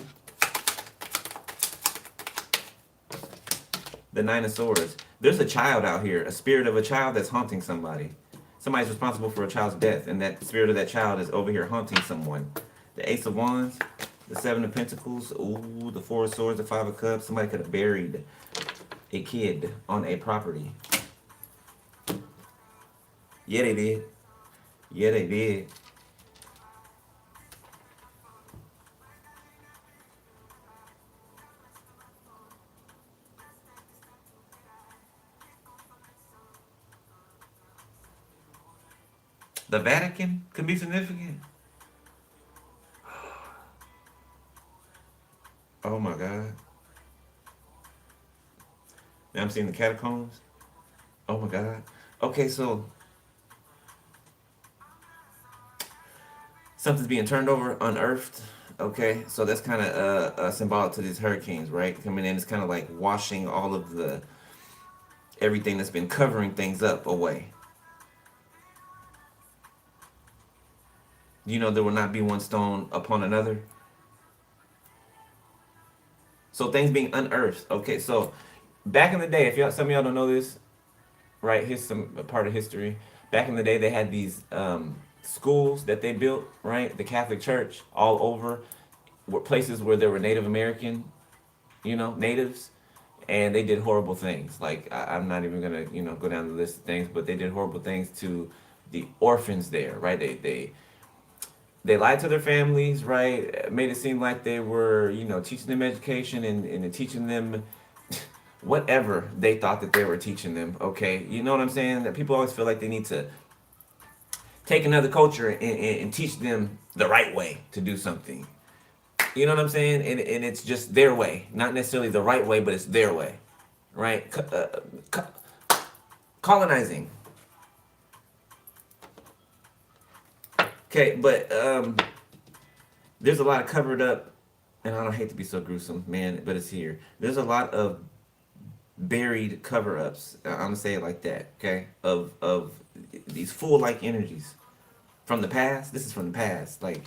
The Nine of Swords. There's a child out here, a spirit of a child that's haunting somebody. Somebody's responsible for a child's death, and that spirit of that child is over here haunting someone. The Ace of Wands, the Seven of Pentacles, ooh, the Four of Swords, the Five of Cups. Somebody could have buried a kid on a property. Yeah, they did. Yeah, they did. The Vatican can be significant. Oh my God. Now I'm seeing the catacombs. Oh my God. Okay, so something's being turned over, unearthed. Okay, so that's kind of symbolic to these hurricanes, right? Coming in, it's kind of like washing all of everything that's been covering things up away. There will not be one stone upon another. So things being unearthed. Okay, so back in the day, if some of y'all don't know this, right? Here's some part of history. Back in the day, they had these schools that they built, right? The Catholic Church all over were places where there were Native American, natives, and they did horrible things. Like I'm not even gonna, go down the list of things, but they did horrible things to the orphans there, right? They lied to their families, right? Made it seem like they were, teaching them education and teaching them whatever they thought that they were teaching them. Okay, you know what I'm saying? That people always feel like they need to take another culture and teach them the right way to do something. You know what I'm saying? And it's just their way, not necessarily the right way, but it's their way, right? Colonizing. Okay, but there's a lot of covered up, and I don't hate to be so gruesome, man, but it's here. There's a lot of buried cover-ups. I'm gonna say it like that, okay? Of these fool-like energies from the past. This is from the past, like,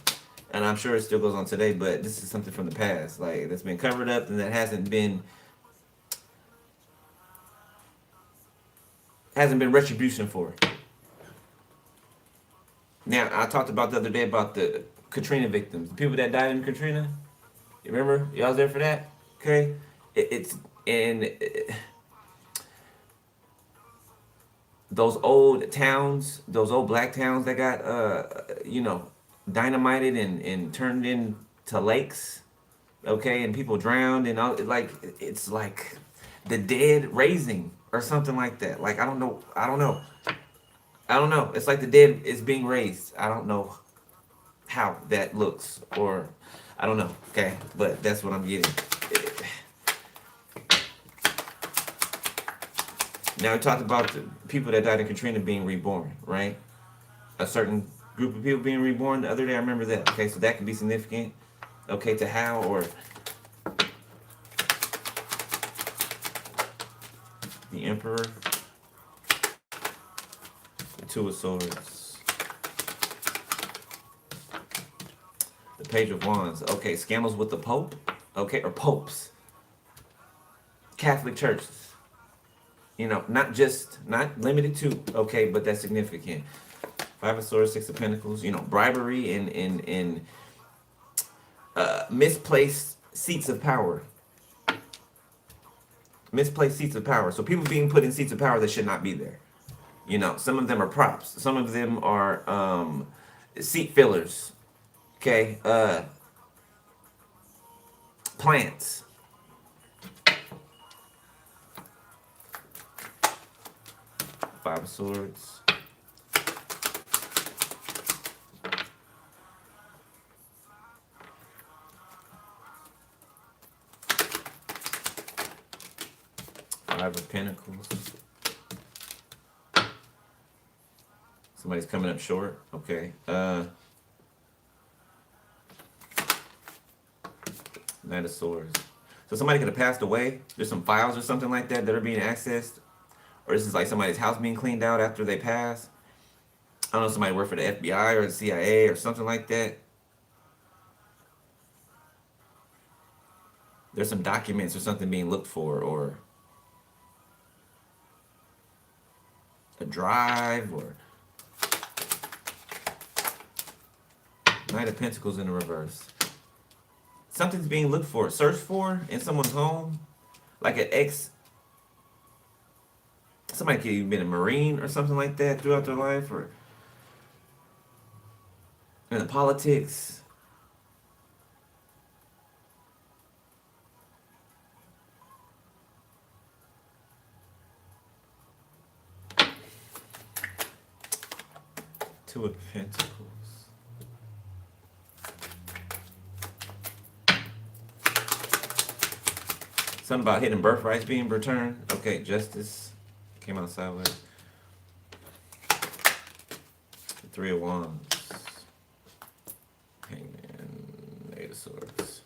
and I'm sure it still goes on today. But this is something from the past, like that's been covered up and that hasn't been retribution for. Now I talked about the other day about the Katrina victims, the people that died in Katrina. You remember? Y'all was there for that? Okay, it's and those old towns, those old black towns that got dynamited and turned into lakes, okay, and people drowned and all, like it's like the dead raising or something like that. Like I don't know. It's like the dead is being raised. I don't know how that looks, or I don't know. Okay, but that's what I'm getting. Now we talked about the people that died in Katrina being reborn, right? A certain group of people being reborn the other day. I remember that. Okay, so that could be significant. Okay, to how or the Emperor, the Two of Swords, the Page of Wands. Okay, scandals with the Pope. Okay, or popes. Catholic churches. Not limited to. Okay, but that's significant. Five of Swords, Six of Pentacles. Bribery and misplaced seats of power. Misplaced seats of power. So people being put in seats of power that should not be there. Some of them are props. Some of them are seat fillers. Okay, plants. Five of Swords. Five of Pentacles. Somebody's coming up short. Okay. Knight of Swords. So somebody could have passed away. There's some files or something like that that are being accessed. Or this is like somebody's house being cleaned out after they pass. I don't know, somebody worked for the FBI or the CIA or something like that. There's some documents or something being looked for, or a drive, or Knight of Pentacles in the reverse. Something's being looked for, searched for in someone's home, like an ex. Somebody could have been a Marine or something like that throughout their life, or in the politics. Two of Pentacles. Something about hidden birthrights being returned. Okay, Justice came out sideways. The Three of Wands. Hangman. Eight of Swords.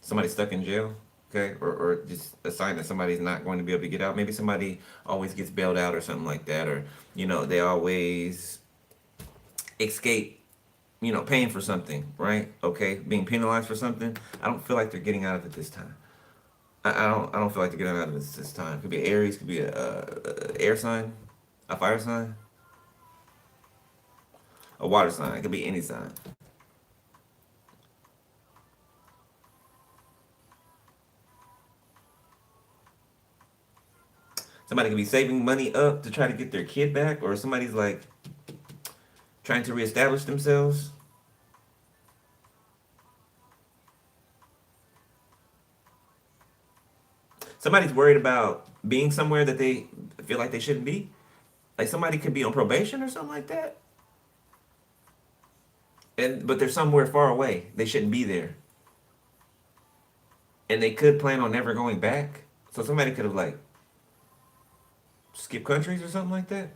Somebody stuck in jail. Okay, or just a sign that somebody's not going to be able to get out. Maybe somebody always gets bailed out or something like that, or they always escape, paying for something, right? Okay, being penalized for something. I don't feel like they're getting out of it this time. I don't feel like they're getting out of this time. Could be Aries, could be a air sign, a fire sign, a water sign. It could be any sign. Somebody could be saving money up to try to get their kid back, or somebody's like trying to reestablish themselves. Somebody's worried about being somewhere that they feel like they shouldn't be. Like somebody could be on probation or something like that. And but they're somewhere far away. They shouldn't be there. And they could plan on never going back. So somebody could have like skipped countries or something like that.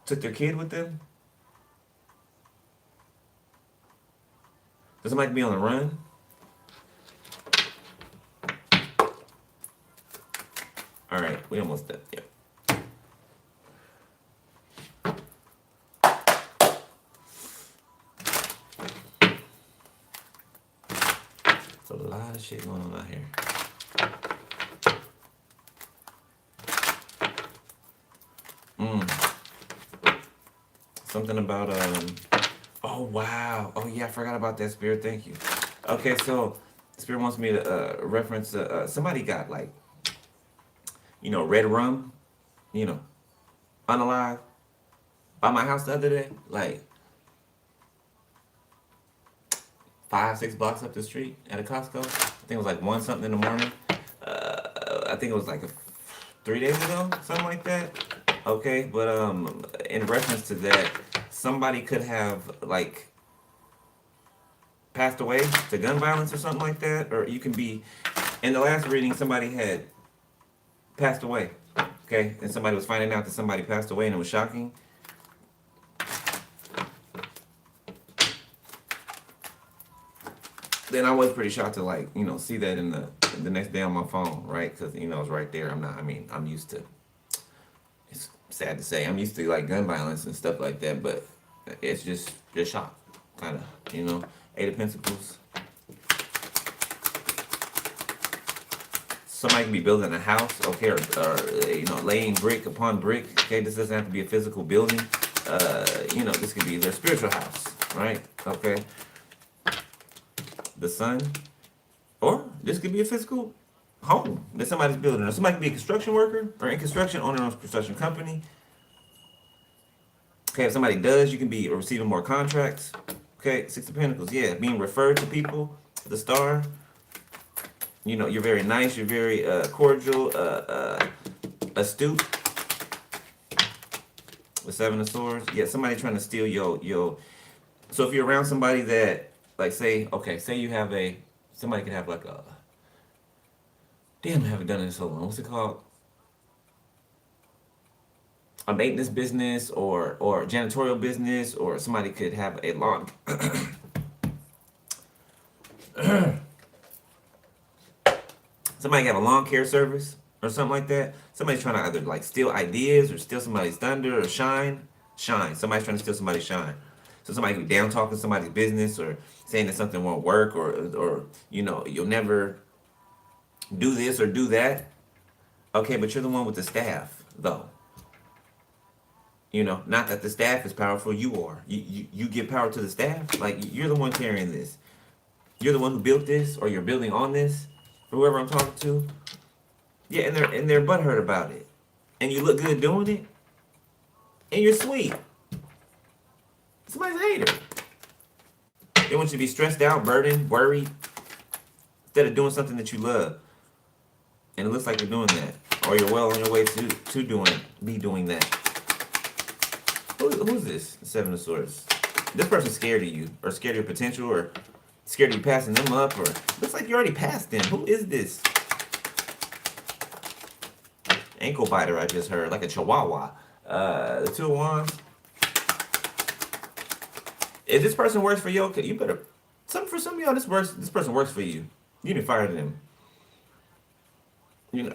Took their kid with them. Does somebody be on the run? All right, we almost done. Yeah. There's a lot of shit going on out here. Something about oh wow. Oh yeah, I forgot about that, Spirit. Thank you. Okay, so Spirit wants me to reference somebody got like, red rum, you know, unalive by my house the other day, like 5, 6 blocks up the street at a Costco. I think it was like one something in the morning. I think it was like 3 days ago, something like that. Okay, but in reference to that, somebody could have like passed away to gun violence or something like that, or you can be. In the last reading, somebody had passed away. Okay, and somebody was finding out that somebody passed away, and it was shocking. Then I was pretty shocked to like see that in the next day on my phone, right? Because it's right there. I'm not. I mean, I'm used to. It's sad to say, I'm used to like gun violence and stuff like that, but it's just shock, kind of. Eight of Pentacles. Somebody can be building a house, okay, or laying brick upon brick. Okay, this doesn't have to be a physical building. This could be their spiritual house, right? Okay. The sun, or this could be a physical home that somebody's building, or somebody could be a construction worker or in construction, owner of a construction company. Okay, if somebody does, you can be receiving more contracts. Okay, Six of Pentacles, yeah, being referred to people. The Star, you're very nice, you're very cordial, astute. The Seven of Swords, yeah, somebody trying to steal your. So if you're around somebody that, like, say you have somebody could have like a, damn, I haven't done it in so long. What's it called? A maintenance business or janitorial business, or somebody could have a lawn. Somebody can have a lawn care service or something like that. Somebody's trying to either like steal ideas or steal somebody's thunder or shine. Somebody's trying to steal somebody's shine. So somebody could be down talking somebody's business or saying that something won't work or you'll never do this or do that. Okay, but you're the one with the staff though. Not that the staff is powerful, you are. You give power to the staff. Like, you're the one carrying this. You're the one who built this, or you're building on this, for whoever I'm talking to. Yeah, and they're butthurt about it. And you look good doing it. And you're sweet. Somebody's a hater. They want you to be stressed out, burdened, worried, instead of doing something that you love. And it looks like you're doing that. Or you're well on your way to doing that. Who's this? The Seven of Swords. This person's scared of you, or scared of your potential, or scared of you passing them up, or looks like you already passed them. Who is this? Ankle biter, I just heard, like a chihuahua. The Two of Wands. If this person works for you, okay, you better. For some of y'all, this person works for you. You need to fire them. Yeah.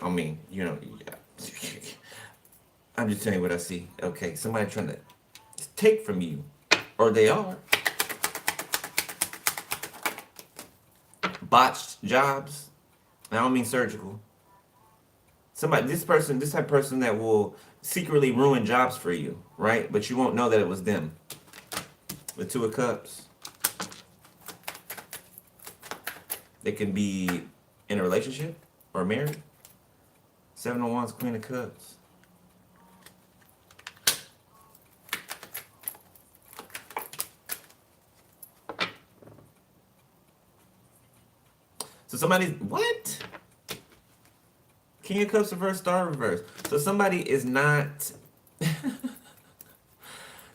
I'm just telling you what I see. Okay, somebody trying to take from you, or they are. Botched jobs. I don't mean surgical. This type of person that will secretly ruin jobs for you, right? But you won't know that it was them. The Two of Cups. They can be in a relationship or married. Seven of Wands, Queen of Cups. So somebody's, what? King of Cups reverse, Star reverse. So somebody is not,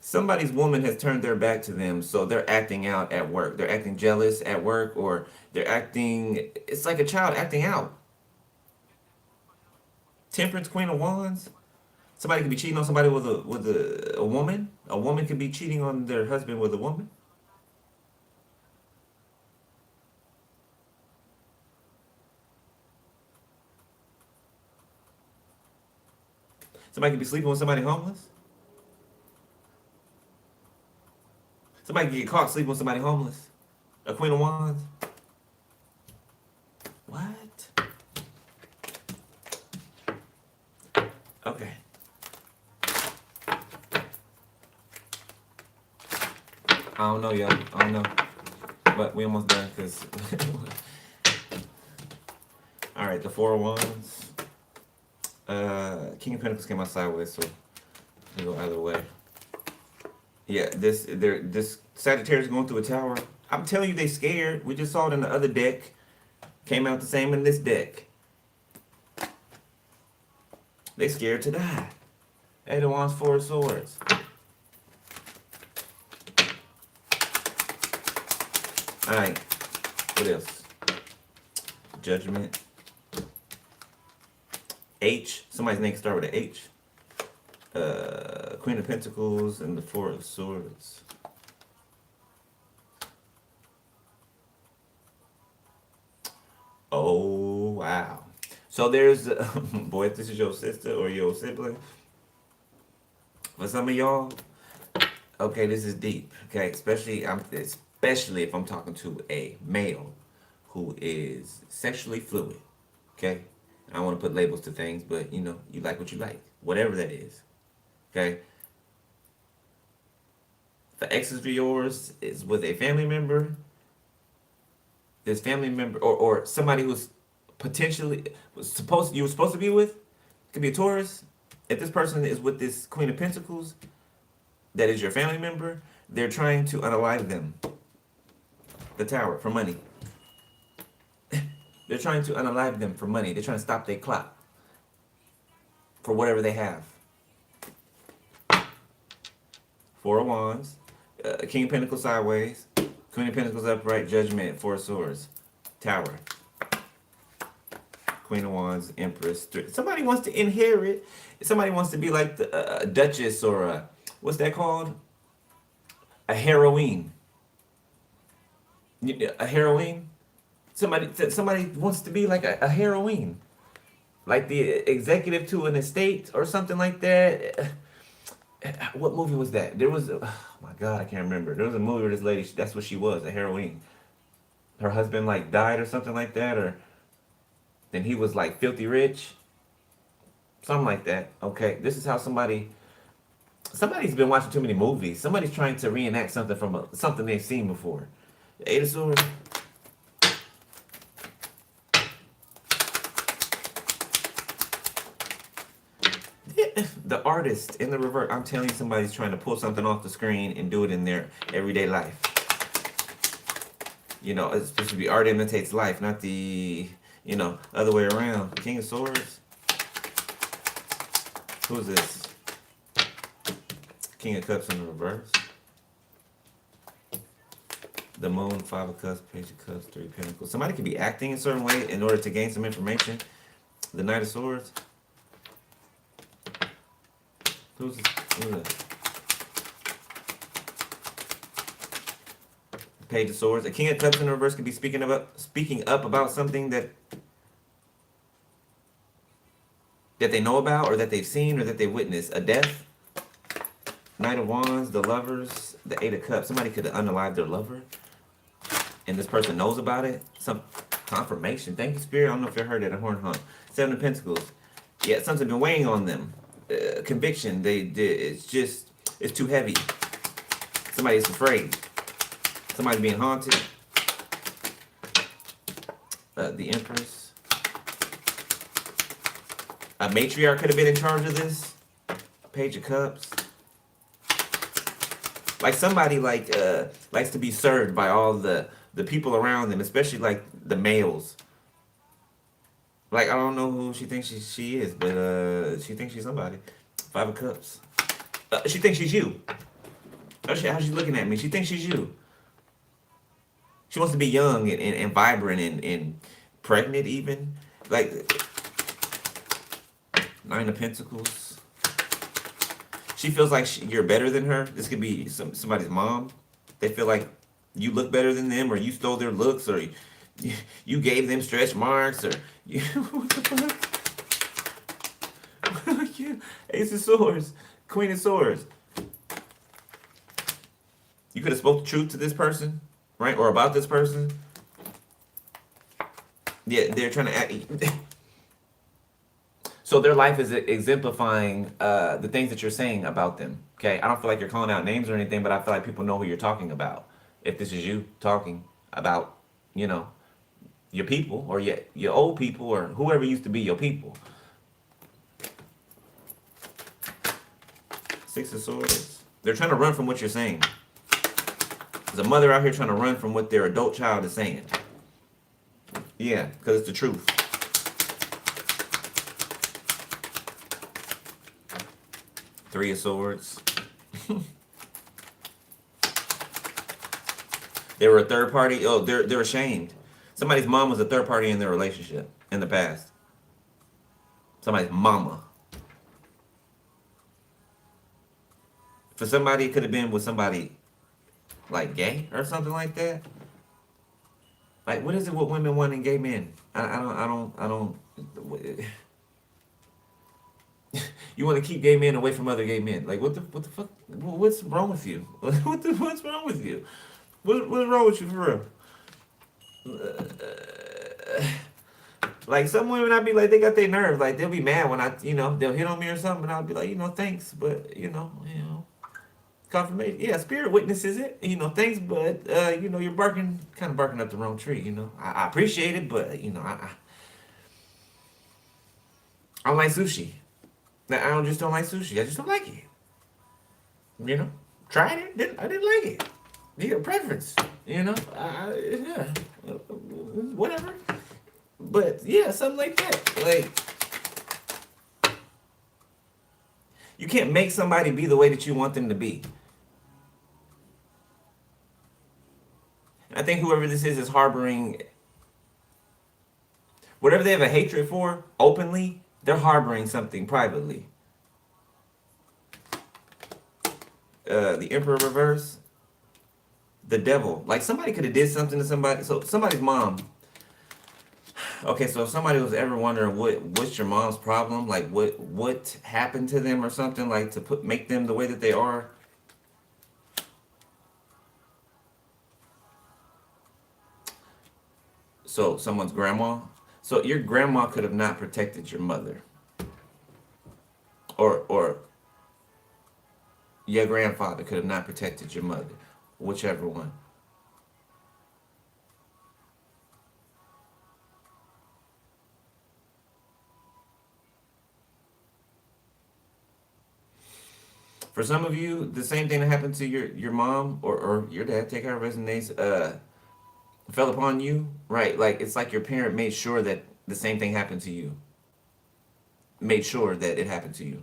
somebody's woman has turned their back to them, so they're acting out at work. They're acting jealous at work, or they're acting, it's like a child acting out. Temperance, Queen of Wands. Somebody could be cheating on somebody with a woman. A woman could be cheating on their husband with a woman. Somebody could be sleeping with somebody homeless. Somebody could get caught sleeping with somebody homeless. A Queen of Wands. What? Okay. I don't know, y'all. I don't know. But we almost done, because... Alright, the Four of Wands. King of Pentacles came out sideways, so we go either way. Yeah, this Sagittarius going through a tower. I'm telling you, they scared. We just saw it in the other deck. Came out the same in this deck. They scared to die. Eight of Wands, Four of Swords. Alright, what else? Judgment. H. Somebody's name start with an H. Queen of Pentacles and the Four of Swords. Oh, wow. So there's, boy, if this is your sister or your sibling, for some of y'all, okay, this is deep, okay? Especially if I'm talking to a male who is sexually fluid, okay? I don't want to put labels to things, but, you know, you like what you like, whatever that is, okay? The exes of yours is with a family member. This family member or somebody who's potentially you were supposed to be with, could be a Taurus. If this person is with this Queen of Pentacles, that is your family member, they're trying to unalive them. The Tower, for money. They're trying to unalive them for money. They're trying to stop their clock for whatever they have. Four of Wands, King of Pentacles sideways, Queen of Pentacles upright, Judgment, Four of Swords, Tower, Queen of Wands, Empress. Somebody wants to inherit. Somebody wants to be like the Duchess or a, what's that called? A heroine. A heroine. Somebody wants to be like a heroine, like the executive to an estate or something like that. What movie was that? There was, oh my God, I can't remember. There was a movie where this lady, that's what she was, a heroine. Her husband like died or something like that, or then he was like filthy rich. Something like that. Okay, this is how somebody's been watching too many movies. Somebody's trying to reenact something from something they've seen before. The Eight of Swords. The Artist in the reverse. I'm telling you, somebody's trying to pull something off the screen and do it in their everyday life. You know, it's supposed to be art imitates life, not the, you know, other way around. King of Swords. Who's this? King of Cups in the reverse. The Moon, Five of Cups, Page of Cups, Three of Pentacles. Somebody could be acting a certain way in order to gain some information. The Knight of Swords. Who's this? Page of Swords. A King of Cups in the reverse could be speaking up about something that they know about, or that they've seen, or that they witnessed. A death. Knight of Wands, the Lovers, the Eight of Cups. Somebody could have unalived their lover, and this person knows about it. Some confirmation. Thank you, Spirit. I don't know if you heard it. A horn hump. Seven of Pentacles. Yeah, something's been weighing on them. Conviction. It's too heavy. Somebody's afraid. Somebody's being haunted. The Empress. A matriarch could have been in charge of this. Page of Cups. Like somebody likes to be served by all the people around them, especially like the males. Like I don't know who she thinks she is, but she thinks she's somebody. Five of Cups. She thinks she's you. How's she looking at me? She thinks she's you. She wants to be young and vibrant and pregnant even. Like Nine of Pentacles. She feels like you're better than her. This could be somebody's mom. They feel like you look better than them, or you stole their looks, or you gave them stretch marks, or you, what the fuck? Ace of Swords, Queen of Swords. You could have spoke the truth to this person, right? Or about this person. Yeah, they're trying to act. So their life is exemplifying the things that you're saying about them. Okay, I don't feel like you're calling out names or anything, but I feel like people know who you're talking about. If this is you talking about, you know, your people or your old people or whoever used to be your people. Six of Swords. They're trying to run from what you're saying. There's a mother out here trying to run from what their adult child is saying. Yeah, because it's the truth. Three of Swords. They were a third party. Oh, they're ashamed. Somebody's mom was a third party in their relationship in the past. Somebody's mama. For somebody, it could have been with somebody like gay or something like that. Like, what is it with women wanting gay men? I don't. You want to keep gay men away from other gay men? Like, what the fuck? What's wrong with you? What's wrong with you? What's wrong with you for real? Like some women, I'd be like, they got their nerves. Like they'll be mad when they'll hit on me or something, and I'll be like, thanks, but confirmation. Yeah, spirit witnesses it. Thanks, but you're barking up the wrong tree. I appreciate it, but I don't like sushi. I don't like sushi. I just don't like it. Tried it. I didn't like it. Need a preference. Yeah. Whatever. But yeah, something like that. Like you can't make somebody be the way that you want them to be. I think whoever this is harboring whatever they have a hatred for openly. They're harboring something privately. The Emperor reverse. The Devil. Like somebody could have did something to somebody. So somebody's mom. Okay, so if somebody was ever wondering what's your mom's problem, like what happened to them or something, like to make them the way that they are. So someone's grandma. So your grandma could have not protected your mother. Or your grandfather could have not protected your mother. Whichever one. For some of you, the same thing that happened to your mom or your dad, take how it resonates, fell upon you, right? Like it's like your parent made sure that the same thing happened to you. Made sure that it happened to you.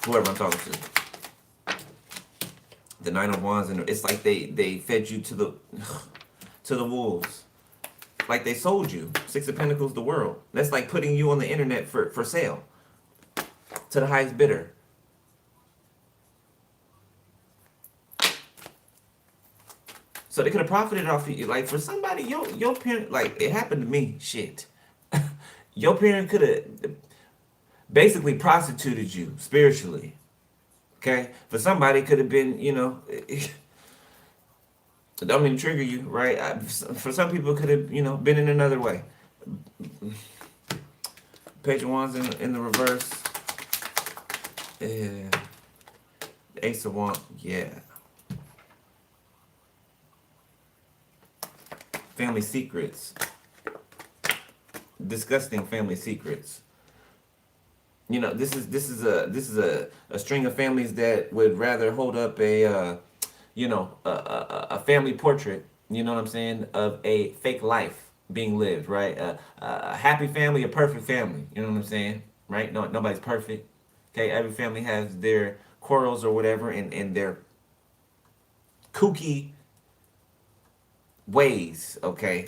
Whoever I'm talking to. The Nine of Wands, and it's like they fed you to the wolves. Like they sold you. Six of Pentacles, the world. That's like putting you on the internet for sale. To the highest bidder. So they could have profited off of you. Like for somebody, your parent, like it happened to me. Shit. Your parent could have basically prostituted you spiritually. Okay? For somebody, it could have been, I don't mean to trigger you, right? For some people, it could have, been in another way. Page of Wands in the reverse. Yeah. Ace of Wands, yeah. Family secrets. disgusting family secrets. This is a string of families that would rather hold up a family portrait. You know what I'm saying, of a fake life being lived, right? A happy family, a perfect family. You know what I'm saying, right? No, nobody's perfect. Okay, every family has their quarrels or whatever, and their kooky ways. Okay.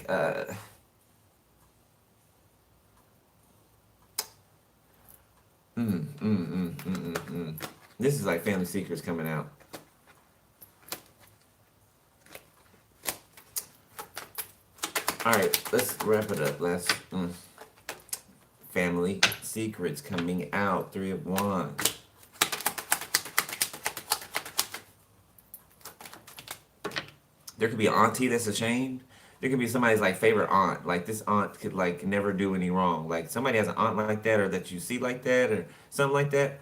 This is like family secrets coming out. All right, let's wrap it up. Let's family secrets coming out. Three of Wands. There could be an auntie that's ashamed. There could be somebody's like favorite aunt. Like this aunt could like never do any wrong. Like somebody has an aunt like that, or that you see like that, or something like that.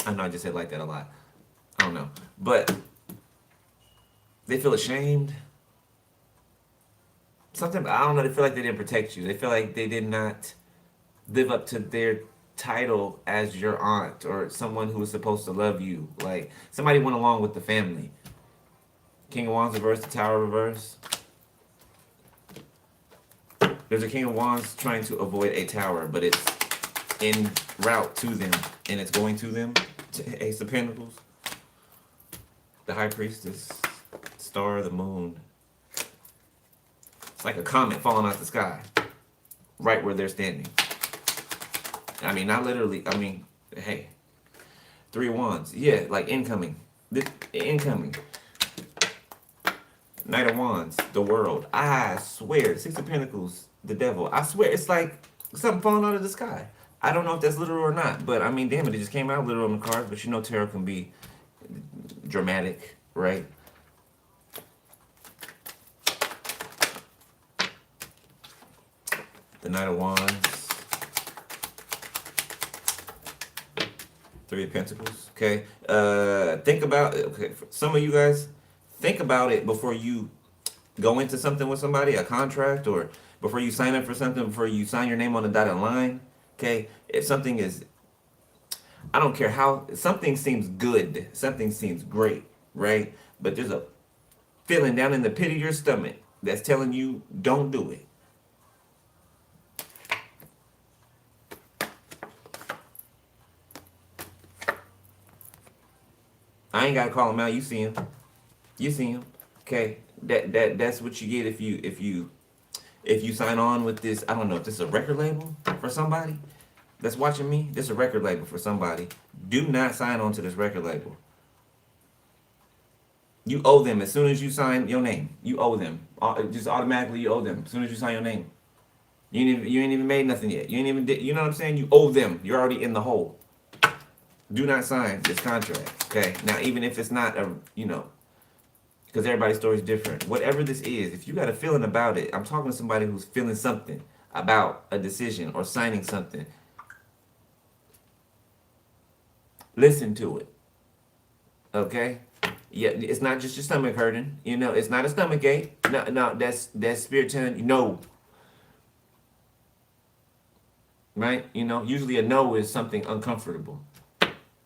I know I just said like that a lot. I don't know, but they feel ashamed. Something, I don't know. They feel like they didn't protect you. They feel like they did not live up to their title as your aunt or someone who was supposed to love you. Like somebody went along with the family. King of Wands reverse, the Tower reverse. There's a King of Wands trying to avoid a tower, but it's en route to them, and it's going to them. Ace of Pentacles. The High Priestess. Star of the Moon. It's like a comet falling out the sky, right where they're standing. I mean, not literally. I mean, hey, Three of Wands. Yeah, like incoming. Incoming. Knight of Wands. The World. I swear. Six of Pentacles. The Devil. I swear, it's like something falling out of the sky. I don't know if that's literal or not, but I mean, damn it, it just came out literal on the cards. But you know, tarot can be dramatic, right? The Knight of Wands. Three of Pentacles. Okay. Think about it. Okay, for some of you guys, think about it before you go into something with somebody, a contract, or before you sign up for something, before you sign your name on the dotted line. Okay. If something is, I don't care how, something seems good, something seems great, right? But there's a feeling down in the pit of your stomach that's telling you don't do it. I ain't gotta call him out. You see him. You see him. Okay. That's what you get if you sign on with this. I don't know if this is a record label for somebody that's watching me. This is a record label for somebody. Do not sign on to this record label. You owe them as soon as you sign your name. You owe them. Just automatically you owe them as soon as you sign your name. You ain't even made nothing yet. You ain't even you know what I'm saying? You owe them. You're already in the hole. Do not sign this contract. Okay. Now, even if it's not a, because everybody's story is different. Whatever this is, if you got a feeling about it, I'm talking to somebody who's feeling something about a decision or signing something. Listen to it. Okay? Yeah, it's not just your stomach hurting. It's not a stomach ache. No, that's spirit telling you no. Right? Usually a no is something uncomfortable.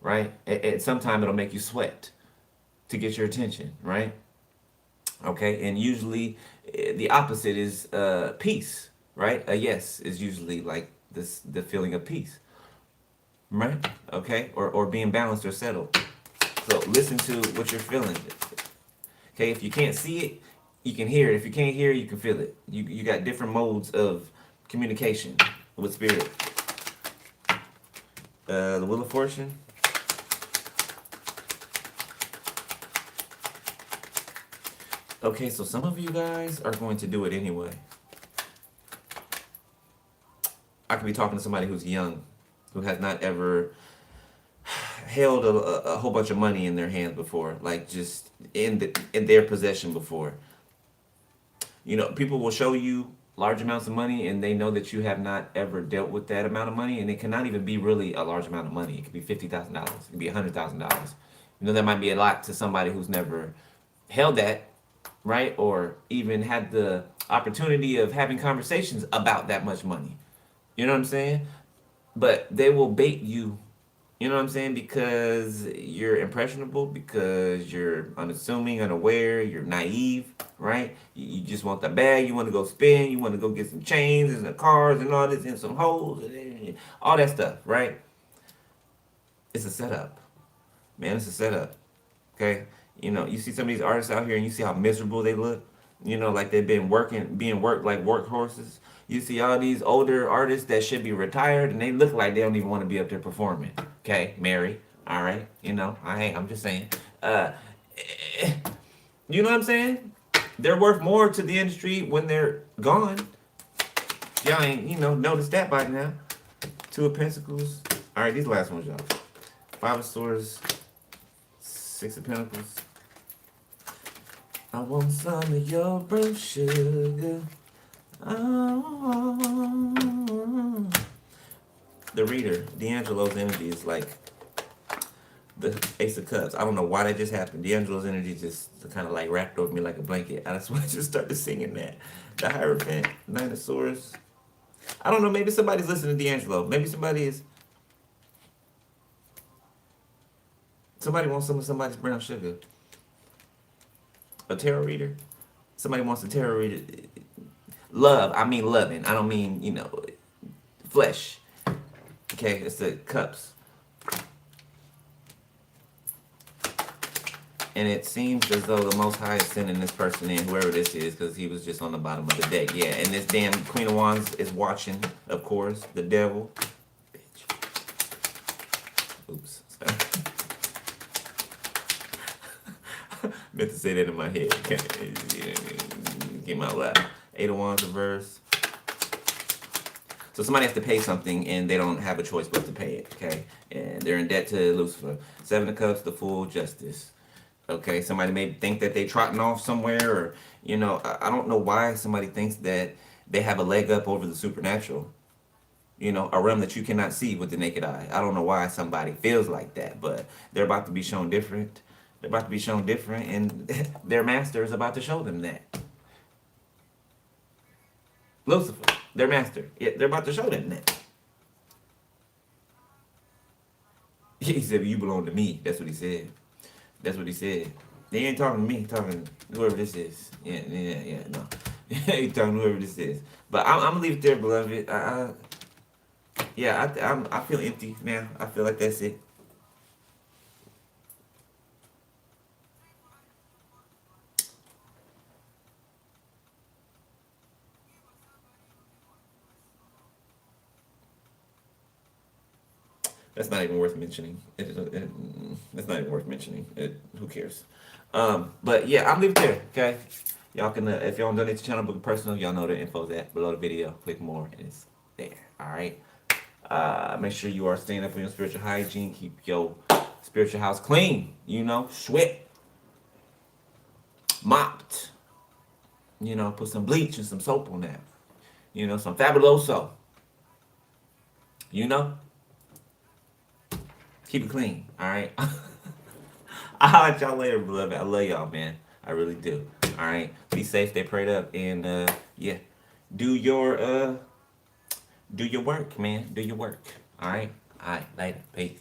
Right? At some time it'll make you sweat to get your attention, right? Okay, and usually the opposite is peace, right? A yes is usually like the feeling of peace, right? Okay, or being balanced or settled. So listen to what you're feeling. Okay, if you can't see it, you can hear it. If you can't hear it, you can feel it. You got different modes of communication with spirit. The Wheel of Fortune. Okay, so some of you guys are going to do it anyway. I could be talking to somebody who's young, who has not ever held a whole bunch of money in their hands before, like just in their possession before. People will show you large amounts of money, and they know that you have not ever dealt with that amount of money, and it cannot even be really a large amount of money. It could be $50,000. It could be $100,000. That might be a lot to somebody who's never held that. Right? Or even had the opportunity of having conversations about that much money. You know what I'm saying? But they will bait you. You know what I'm saying? Because you're impressionable, because you're unassuming, unaware, you're naive, right? You just want the bag, you want to go spin, you want to go get some chains and the cars and all this and some hoes, and all that stuff, right? It's a setup, man. It's a setup. Okay, you see some of these artists out here, and you see how miserable they look. Like they've been working, being worked like workhorses. You see all these older artists that should be retired, and they look like they don't even want to be up there performing. Okay, Mary. All right, I'm just saying. Uh, you know what I'm saying? They're worth more to the industry when they're gone. Y'all ain't, noticed that by now. Two of Pentacles. All right, these last ones, y'all. Five of Swords, Six of Pentacles. I want some of your brown sugar. Oh. The reader, D'Angelo's energy is like the Ace of Cups. I don't know why that just happened. D'Angelo's energy just kind of like wrapped over me like a blanket. I just want to start singing that. The Hierophant, Nine of Swords. I don't know. Maybe somebody's listening to D'Angelo. Maybe somebody wants some of somebody's brown sugar. A tarot reader. Somebody wants a tarot reader. Love. I mean loving. I don't mean flesh. Okay, it's the cups. And it seems as though the Most High is sending this person in, whoever this is, because he was just on the bottom of the deck. Yeah, and this damn Queen of Wands is watching, of course, the devil. Bitch. Oops. Sorry. Meant to say that in my head. Came out loud. Eight of Wands reverse. So somebody has to pay something, and they don't have a choice but to pay it, okay? And they're in debt to Lucifer. Seven of Cups, the Fool, Justice. Okay, somebody may think that they trotting off somewhere, or I don't know why somebody thinks that they have a leg up over the supernatural. A realm that you cannot see with the naked eye. I don't know why somebody feels like that, but they're about to be shown different. They're about to be shown different, and their master is about to show them that. Lucifer, their master, yeah, they're about to show them that. He said, "You belong to me." That's what he said. That's what he said. They ain't talking to me, talking to whoever this is. Yeah, no. He talking to whoever this is. But I'm gonna leave it there, beloved. I feel empty, man. I feel like that's it. That's not even worth mentioning. That's not even worth mentioning. Who cares? But yeah, I'm leaving it there. Okay, y'all can if y'all want to donate to the channel, book a personal. Y'all know the info's at below the video. Click more, and it's there. All right. Make sure you are staying up on your spiritual hygiene. Keep your spiritual house clean. Sweat, mopped. Put some bleach and some soap on that. Some fabuloso. You know, keep it clean. All right. I'll let y'all later, beloved. I love y'all, man. I really do. All right. Be safe. Stay prayed up, and yeah, do your do your work, man. Do your work. All right. All right. Later. Peace.